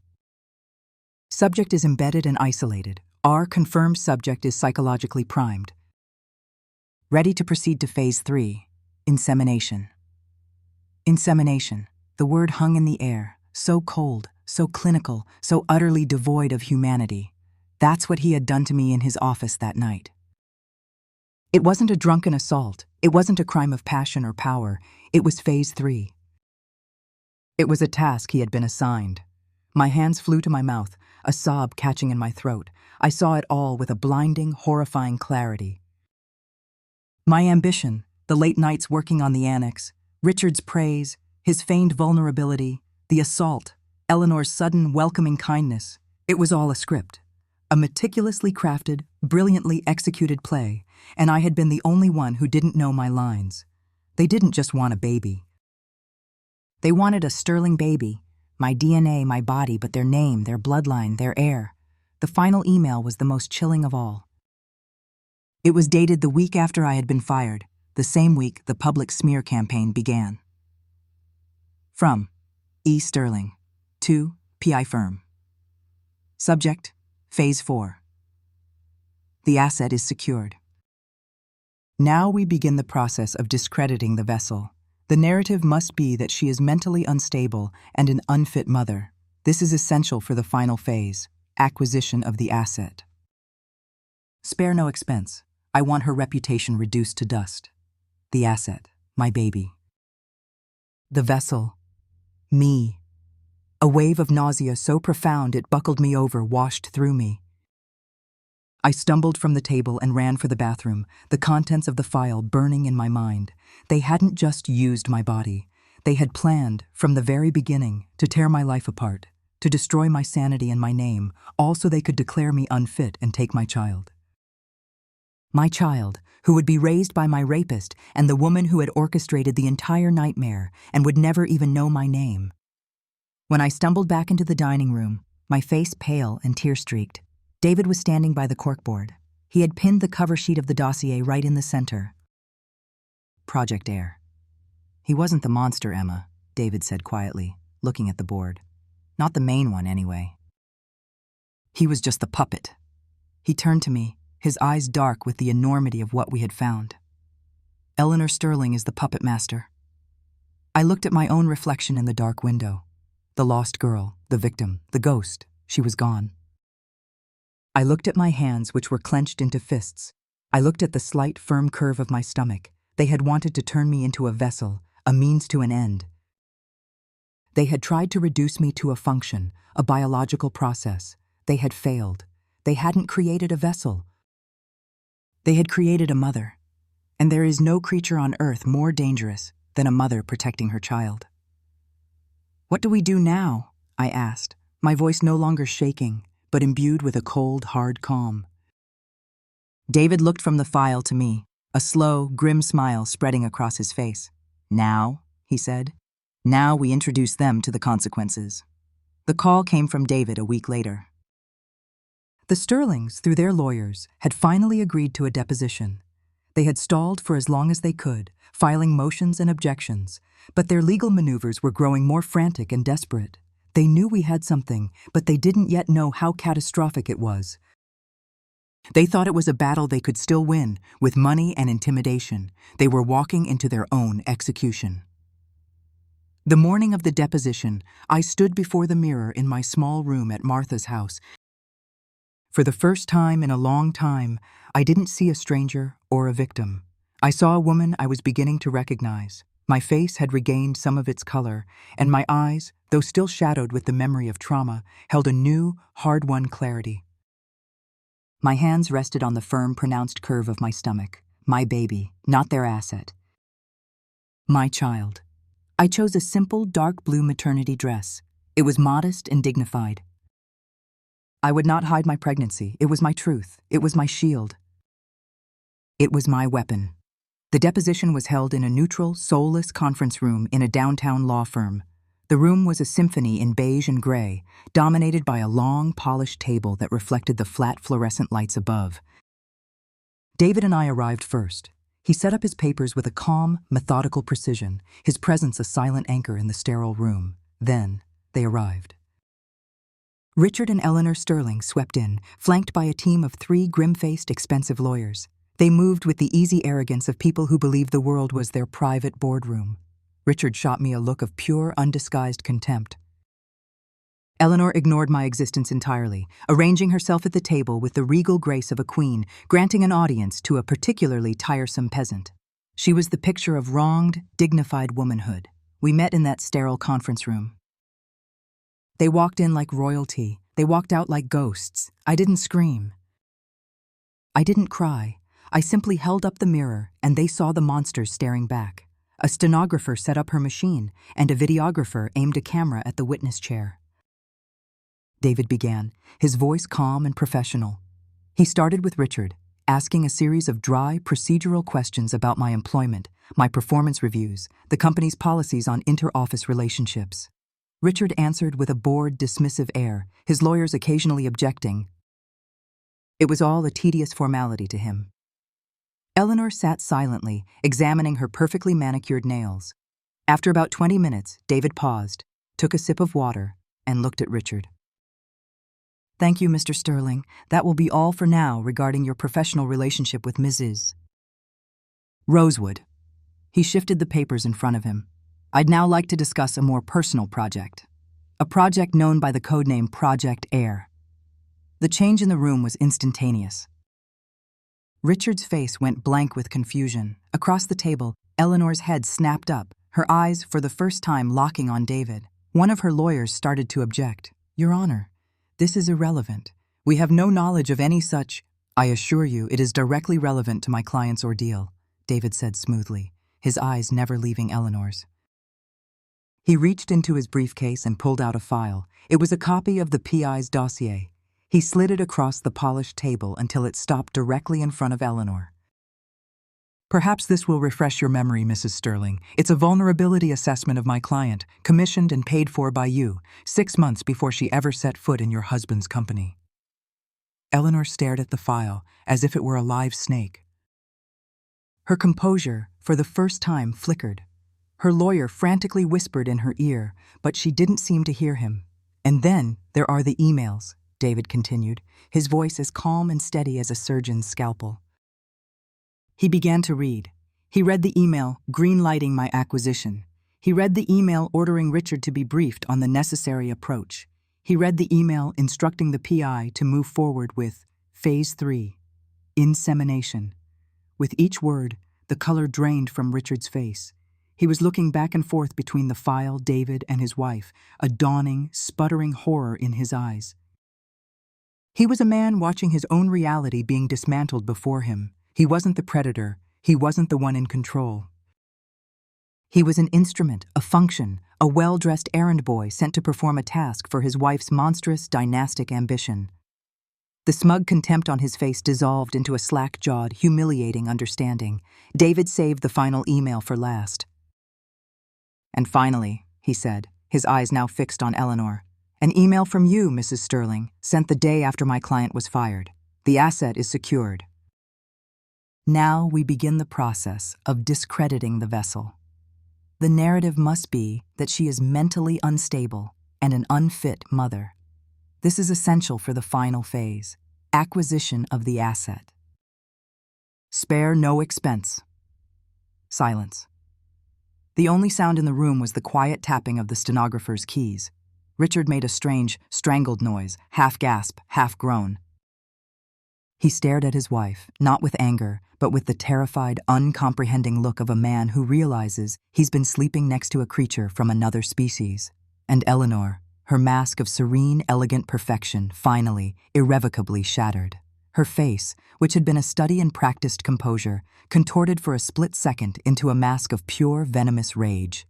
Subject is embedded and isolated. R confirmed subject is psychologically primed. Ready to proceed to Phase 3, insemination. Insemination, the word hung in the air, so cold, so clinical, so utterly devoid of humanity. That's what he had done to me in his office that night. It wasn't a drunken assault. It wasn't a crime of passion or power. It was Phase 3. It was a task he had been assigned. My hands flew to my mouth, a sob catching in my throat. I saw it all with a blinding, horrifying clarity. My ambition, the late nights working on the annex, Richard's praise, his feigned vulnerability, the assault, Eleanor's sudden, welcoming kindness. It was all a script. A meticulously crafted, brilliantly executed play, and I had been the only one who didn't know my lines. They didn't just want a baby. They wanted a Sterling baby, my DNA, my body, but their name, their bloodline, their heir. The final email was the most chilling of all. It was dated the week after I had been fired, the same week the public smear campaign began. From E. Sterling to PI Firm. Subject, Phase 4. The asset is secured. Now we begin the process of discrediting the vessel. The narrative must be that she is mentally unstable and an unfit mother. This is essential for the final phase, acquisition of the asset. Spare no expense. I want her reputation reduced to dust. The asset, my baby. The vessel, me. A wave of nausea so profound it buckled me over, washed through me. I stumbled from the table and ran for the bathroom, the contents of the file burning in my mind. They hadn't just used my body. They had planned, from the very beginning, to tear my life apart, to destroy my sanity and my name, all so they could declare me unfit and take my child. My child, who would be raised by my rapist and the woman who had orchestrated the entire nightmare and would never even know my name. When I stumbled back into the dining room, my face pale and tear-streaked, David was standing by the corkboard. He had pinned the cover sheet of the dossier right in the center. Project Air. He wasn't the monster, Emma, David said quietly, looking at the board. Not the main one, anyway. He was just the puppet. He turned to me, his eyes dark with the enormity of what we had found. Eleanor Sterling is the puppet master. I looked at my own reflection in the dark window. The lost girl, the victim, the ghost, she was gone. I looked at my hands, which were clenched into fists. I looked at the slight, firm curve of my stomach. They had wanted to turn me into a vessel, a means to an end. They had tried to reduce me to a function, a biological process. They had failed. They hadn't created a vessel. They had created a mother. And there is no creature on earth more dangerous than a mother protecting her child. What do we do now? I asked, my voice no longer shaking, but imbued with a cold, hard calm. David looked from the file to me, a slow, grim smile spreading across his face. Now, he said, now we introduce them to the consequences. The call came from David a week later. The Sterlings, through their lawyers, had finally agreed to a deposition. They had stalled for as long as they could, filing motions and objections, but their legal maneuvers were growing more frantic and desperate. They knew we had something, but they didn't yet know how catastrophic it was. They thought it was a battle they could still win, with money and intimidation. They were walking into their own execution. The morning of the deposition, I stood before the mirror in my small room at Martha's house. For the first time in a long time, I didn't see a stranger or a victim. I saw a woman I was beginning to recognize. My face had regained some of its color, and my eyes, though still shadowed with the memory of trauma, held a new, hard-won clarity. My hands rested on the firm, pronounced curve of my stomach. My baby, not their asset. My child. I chose a simple, dark blue maternity dress. It was modest and dignified. I would not hide my pregnancy. It was my truth. It was my shield. It was my weapon. The deposition was held in a neutral, soulless conference room in a downtown law firm. The room was a symphony in beige and gray, dominated by a long, polished table that reflected the flat fluorescent lights above. David and I arrived first. He set up his papers with a calm, methodical precision, his presence a silent anchor in the sterile room. Then, they arrived. Richard and Eleanor Sterling swept in, flanked by a team of 3 grim-faced, expensive lawyers. They moved with the easy arrogance of people who believed the world was their private boardroom. Richard shot me a look of pure, undisguised contempt. Eleanor ignored my existence entirely, arranging herself at the table with the regal grace of a queen, granting an audience to a particularly tiresome peasant. She was the picture of wronged, dignified womanhood. We met in that sterile conference room. They walked in like royalty. They walked out like ghosts. I didn't scream. I didn't cry. I simply held up the mirror, and they saw the monsters staring back. A stenographer set up her machine, and a videographer aimed a camera at the witness chair. David began, his voice calm and professional. He started with Richard, asking a series of dry, procedural questions about my employment, my performance reviews, the company's policies on inter-office relationships. Richard answered with a bored, dismissive air, his lawyers occasionally objecting. It was all a tedious formality to him. Eleanor sat silently, examining her perfectly manicured nails. After about 20 minutes, David paused, took a sip of water, and looked at Richard. "Thank you, Mr. Sterling. That will be all for now regarding your professional relationship with Mrs. Rosewood." He shifted the papers in front of him. "I'd now like to discuss a more personal project. A project known by the codename Project Air." The change in the room was instantaneous. Richard's face went blank with confusion. Across the table, Eleanor's head snapped up, her eyes for the first time locking on David. One of her lawyers started to object. "Your Honor, this is irrelevant. We have no knowledge of any such—" "I assure you it is directly relevant to my client's ordeal," David said smoothly, his eyes never leaving Eleanor's. He reached into his briefcase and pulled out a file. It was a copy of the PI's dossier. He slid it across the polished table until it stopped directly in front of Eleanor. "Perhaps this will refresh your memory, Mrs. Sterling. It's a vulnerability assessment of my client, commissioned and paid for by you, 6 months before she ever set foot in your husband's company." Eleanor stared at the file as if it were a live snake. Her composure, for the first time, flickered. Her lawyer frantically whispered in her ear, but she didn't seem to hear him. "And then there are the emails," David continued, his voice as calm and steady as a surgeon's scalpel. He began to read. He read the email green-lighting my acquisition. He read the email ordering Richard to be briefed on the necessary approach. He read the email instructing the PI to move forward with Phase 3, insemination. With each word, the color drained from Richard's face. He was looking back and forth between the file, David, and his wife, a dawning, sputtering horror in his eyes. He was a man watching his own reality being dismantled before him. He wasn't the predator. He wasn't the one in control. He was an instrument, a function, a well-dressed errand boy sent to perform a task for his wife's monstrous dynastic ambition. The smug contempt on his face dissolved into a slack-jawed, humiliating understanding. David saved the final email for last. "And finally," he said, his eyes now fixed on Eleanor, "an email from you, Mrs. Sterling, sent the day after my client was fired. The asset is secured. Now we begin the process of discrediting the vessel. The narrative must be that she is mentally unstable and an unfit mother. This is essential for the final phase, acquisition of the asset. Spare no expense." Silence. The only sound in the room was the quiet tapping of the stenographer's keys. Richard made a strange, strangled noise, half gasp, half groan. He stared at his wife, not with anger, but with the terrified, uncomprehending look of a man who realizes he's been sleeping next to a creature from another species. And Eleanor, her mask of serene, elegant perfection, finally, irrevocably shattered. Her face, which had been a study in practiced composure, contorted for a split second into a mask of pure, venomous rage.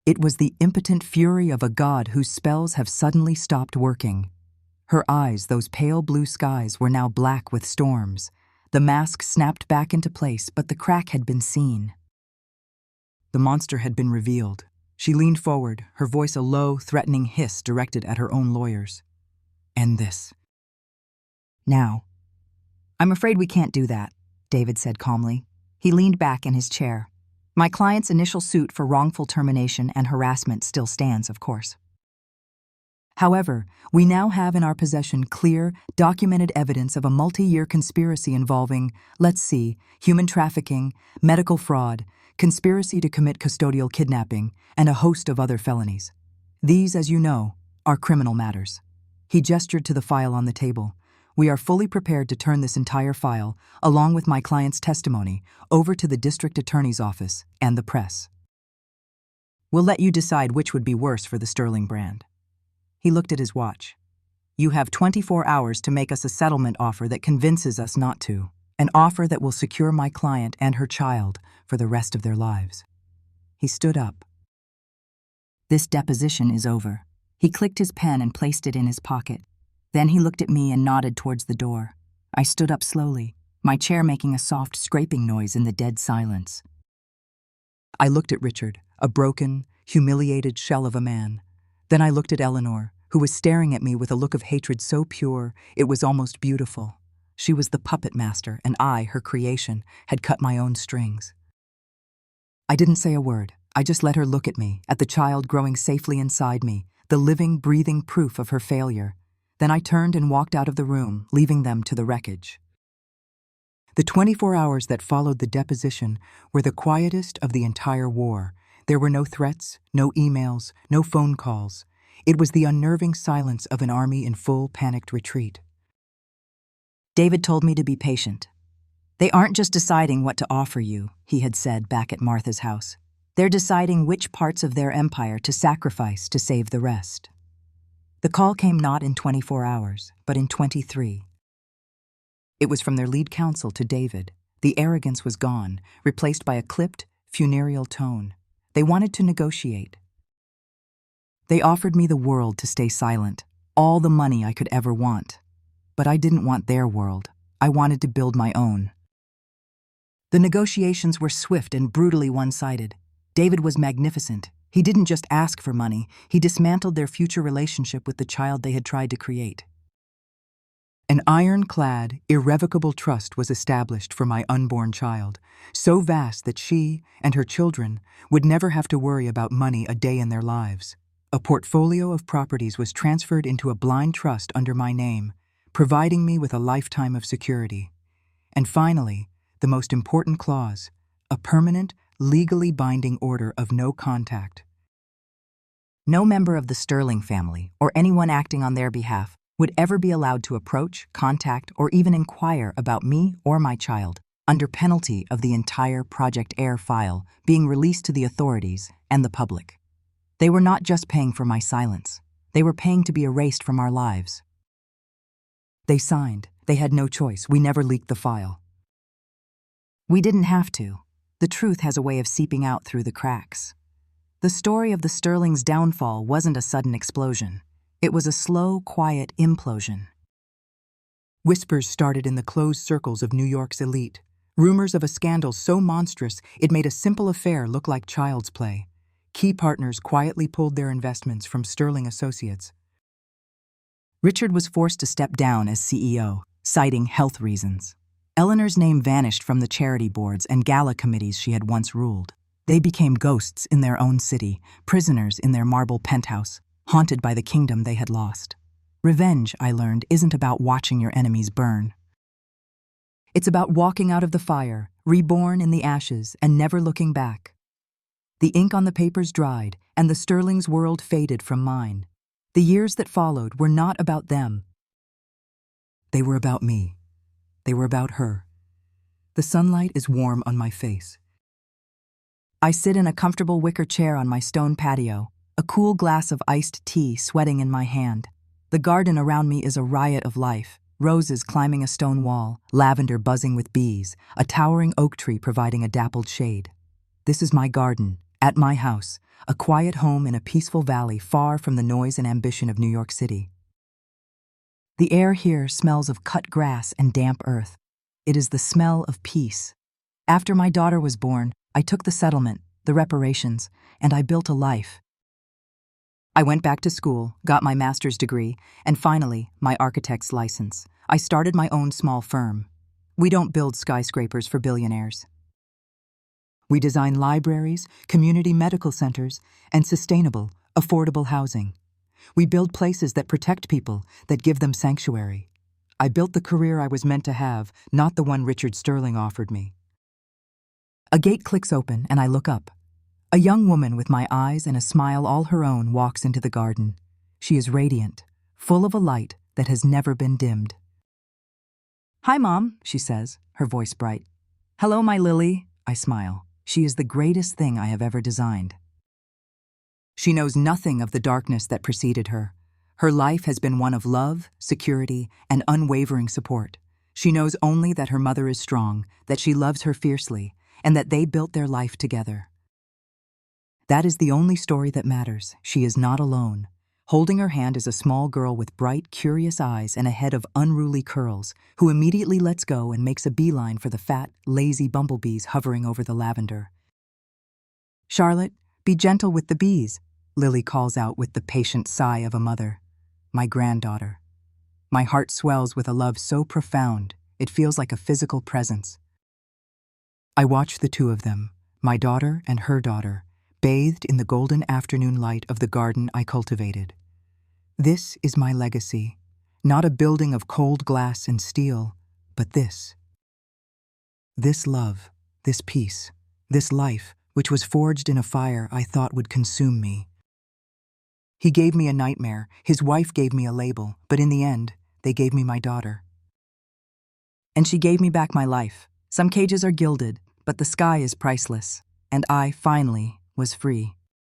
It was the impotent fury of a god whose spells have suddenly stopped working. Her eyes, those pale blue skies, were now black with storms. The mask snapped back into place, but the crack had been seen. The monster had been revealed. She leaned forward, her voice a low, threatening hiss directed at her own lawyers. "End this. Now." "I'm afraid we can't do that," David said calmly. He leaned back in his chair. "My client's initial suit for wrongful termination and harassment still stands, of course. However, we now have in our possession clear, documented evidence of a multi-year conspiracy involving, let's see, human trafficking, medical fraud, conspiracy to commit custodial kidnapping, and a host of other felonies. These, as you know, are criminal matters." He gestured to the file on the table. "We are fully prepared to turn this entire file, along with my client's testimony, over to the district attorney's office and the press. We'll let you decide which would be worse for the Sterling brand." He looked at his watch. "You have 24 hours to make us a settlement offer that convinces us not to, an offer that will secure my client and her child for the rest of their lives." He stood up. "This deposition is over." He clicked his pen and placed it in his pocket. Then he looked at me and nodded towards the door. I stood up slowly, my chair making a soft scraping noise in the dead silence. I looked at Richard, a broken, humiliated shell of a man. Then I looked at Eleanor, who was staring at me with a look of hatred so pure it was almost beautiful. She was the puppet master, and I, her creation, had cut my own strings. I didn't say a word. I just let her look at me, at the child growing safely inside me, the living, breathing proof of her failure. Then I turned and walked out of the room, leaving them to the wreckage. The 24 hours that followed the deposition were the quietest of the entire war. There were no threats, no emails, no phone calls. It was the unnerving silence of an army in full panicked retreat. David told me to be patient. They aren't just deciding what to offer you, he had said back at Martha's house. They're deciding which parts of their empire to sacrifice to save the rest. The call came not in 24 hours, but in 23. It was from their lead counsel to David. The arrogance was gone, replaced by a clipped, funereal tone. They wanted to negotiate. They offered me the world to stay silent, all the money I could ever want. But I didn't want their world. I wanted to build my own. The negotiations were swift and brutally one-sided. David was magnificent. He didn't just ask for money, he dismantled their future relationship with the child they had tried to create. An ironclad, irrevocable trust was established for my unborn child, so vast that she and her children would never have to worry about money a day in their lives. A portfolio of properties was transferred into a blind trust under my name, providing me with a lifetime of security. And finally, the most important clause, a permanent, legally binding order of no contact. No member of the Sterling family, or anyone acting on their behalf, would ever be allowed to approach, contact, or even inquire about me or my child, under penalty of the entire Project Air file being released to the authorities and the public. They were not just paying for my silence. They were paying to be erased from our lives. They signed. They had no choice. We never leaked the file. We didn't have to. The truth has a way of seeping out through the cracks. The story of the Sterling's downfall wasn't a sudden explosion. It was a slow, quiet implosion. Whispers started in the closed circles of New York's elite. Rumors of a scandal so monstrous it made a simple affair look like child's play. Key partners quietly pulled their investments from Sterling Associates. Richard was forced to step down as CEO, citing health reasons. Eleanor's name vanished from the charity boards and gala committees she had once ruled. They became ghosts in their own city, prisoners in their marble penthouse, haunted by the kingdom they had lost. Revenge, I learned, isn't about watching your enemies burn. It's about walking out of the fire, reborn in the ashes, and never looking back. The ink on the papers dried, and the Sterling's world faded from mine. The years that followed were not about them. They were about me. They were about her. The sunlight is warm on my face. I sit in a comfortable wicker chair on my stone patio, a cool glass of iced tea sweating in my hand. The garden around me is a riot of life, roses climbing a stone wall, lavender buzzing with bees, a towering oak tree providing a dappled shade. This is my garden, at my house, a quiet home in a peaceful valley far from the noise and ambition of New York City. The air here smells of cut grass and damp earth. It is the smell of peace. After my daughter was born, I took the settlement, the reparations, and I built a life. I went back to school, got my master's degree, and finally, my architect's license. I started my own small firm. We don't build skyscrapers for billionaires. We design libraries, community medical centers, and sustainable, affordable housing. We build places that protect people, that give them sanctuary. I built the career I was meant to have, not the one Richard Sterling offered me. A gate clicks open and I look up. A young woman with my eyes and a smile all her own walks into the garden. She is radiant, full of a light that has never been dimmed. "Hi, Mom," she says, her voice bright. "Hello, my Lily," I smile. She is the greatest thing I have ever designed. She knows nothing of the darkness that preceded her. Her life has been one of love, security, and unwavering support. She knows only that her mother is strong, that she loves her fiercely, and that they built their life together. That is the only story that matters. She is not alone. Holding her hand is a small girl with bright, curious eyes and a head of unruly curls, who immediately lets go and makes a beeline for the fat, lazy bumblebees hovering over the lavender. "Charlotte, be gentle with the bees," Lily calls out with the patient sigh of a mother. my granddaughter. My heart swells with a love so profound, it feels like a physical presence. I watch the two of them, my daughter and her daughter, bathed in the golden afternoon light of the garden I cultivated. This is my legacy, not a building of cold glass and steel, but this. This love, this peace, this life, which was forged in a fire I thought would consume me. He gave me a nightmare, his wife gave me a label, but in the end, they gave me my daughter. And she gave me back my life. Some cages are gilded, but the sky is priceless. And I, finally, was free.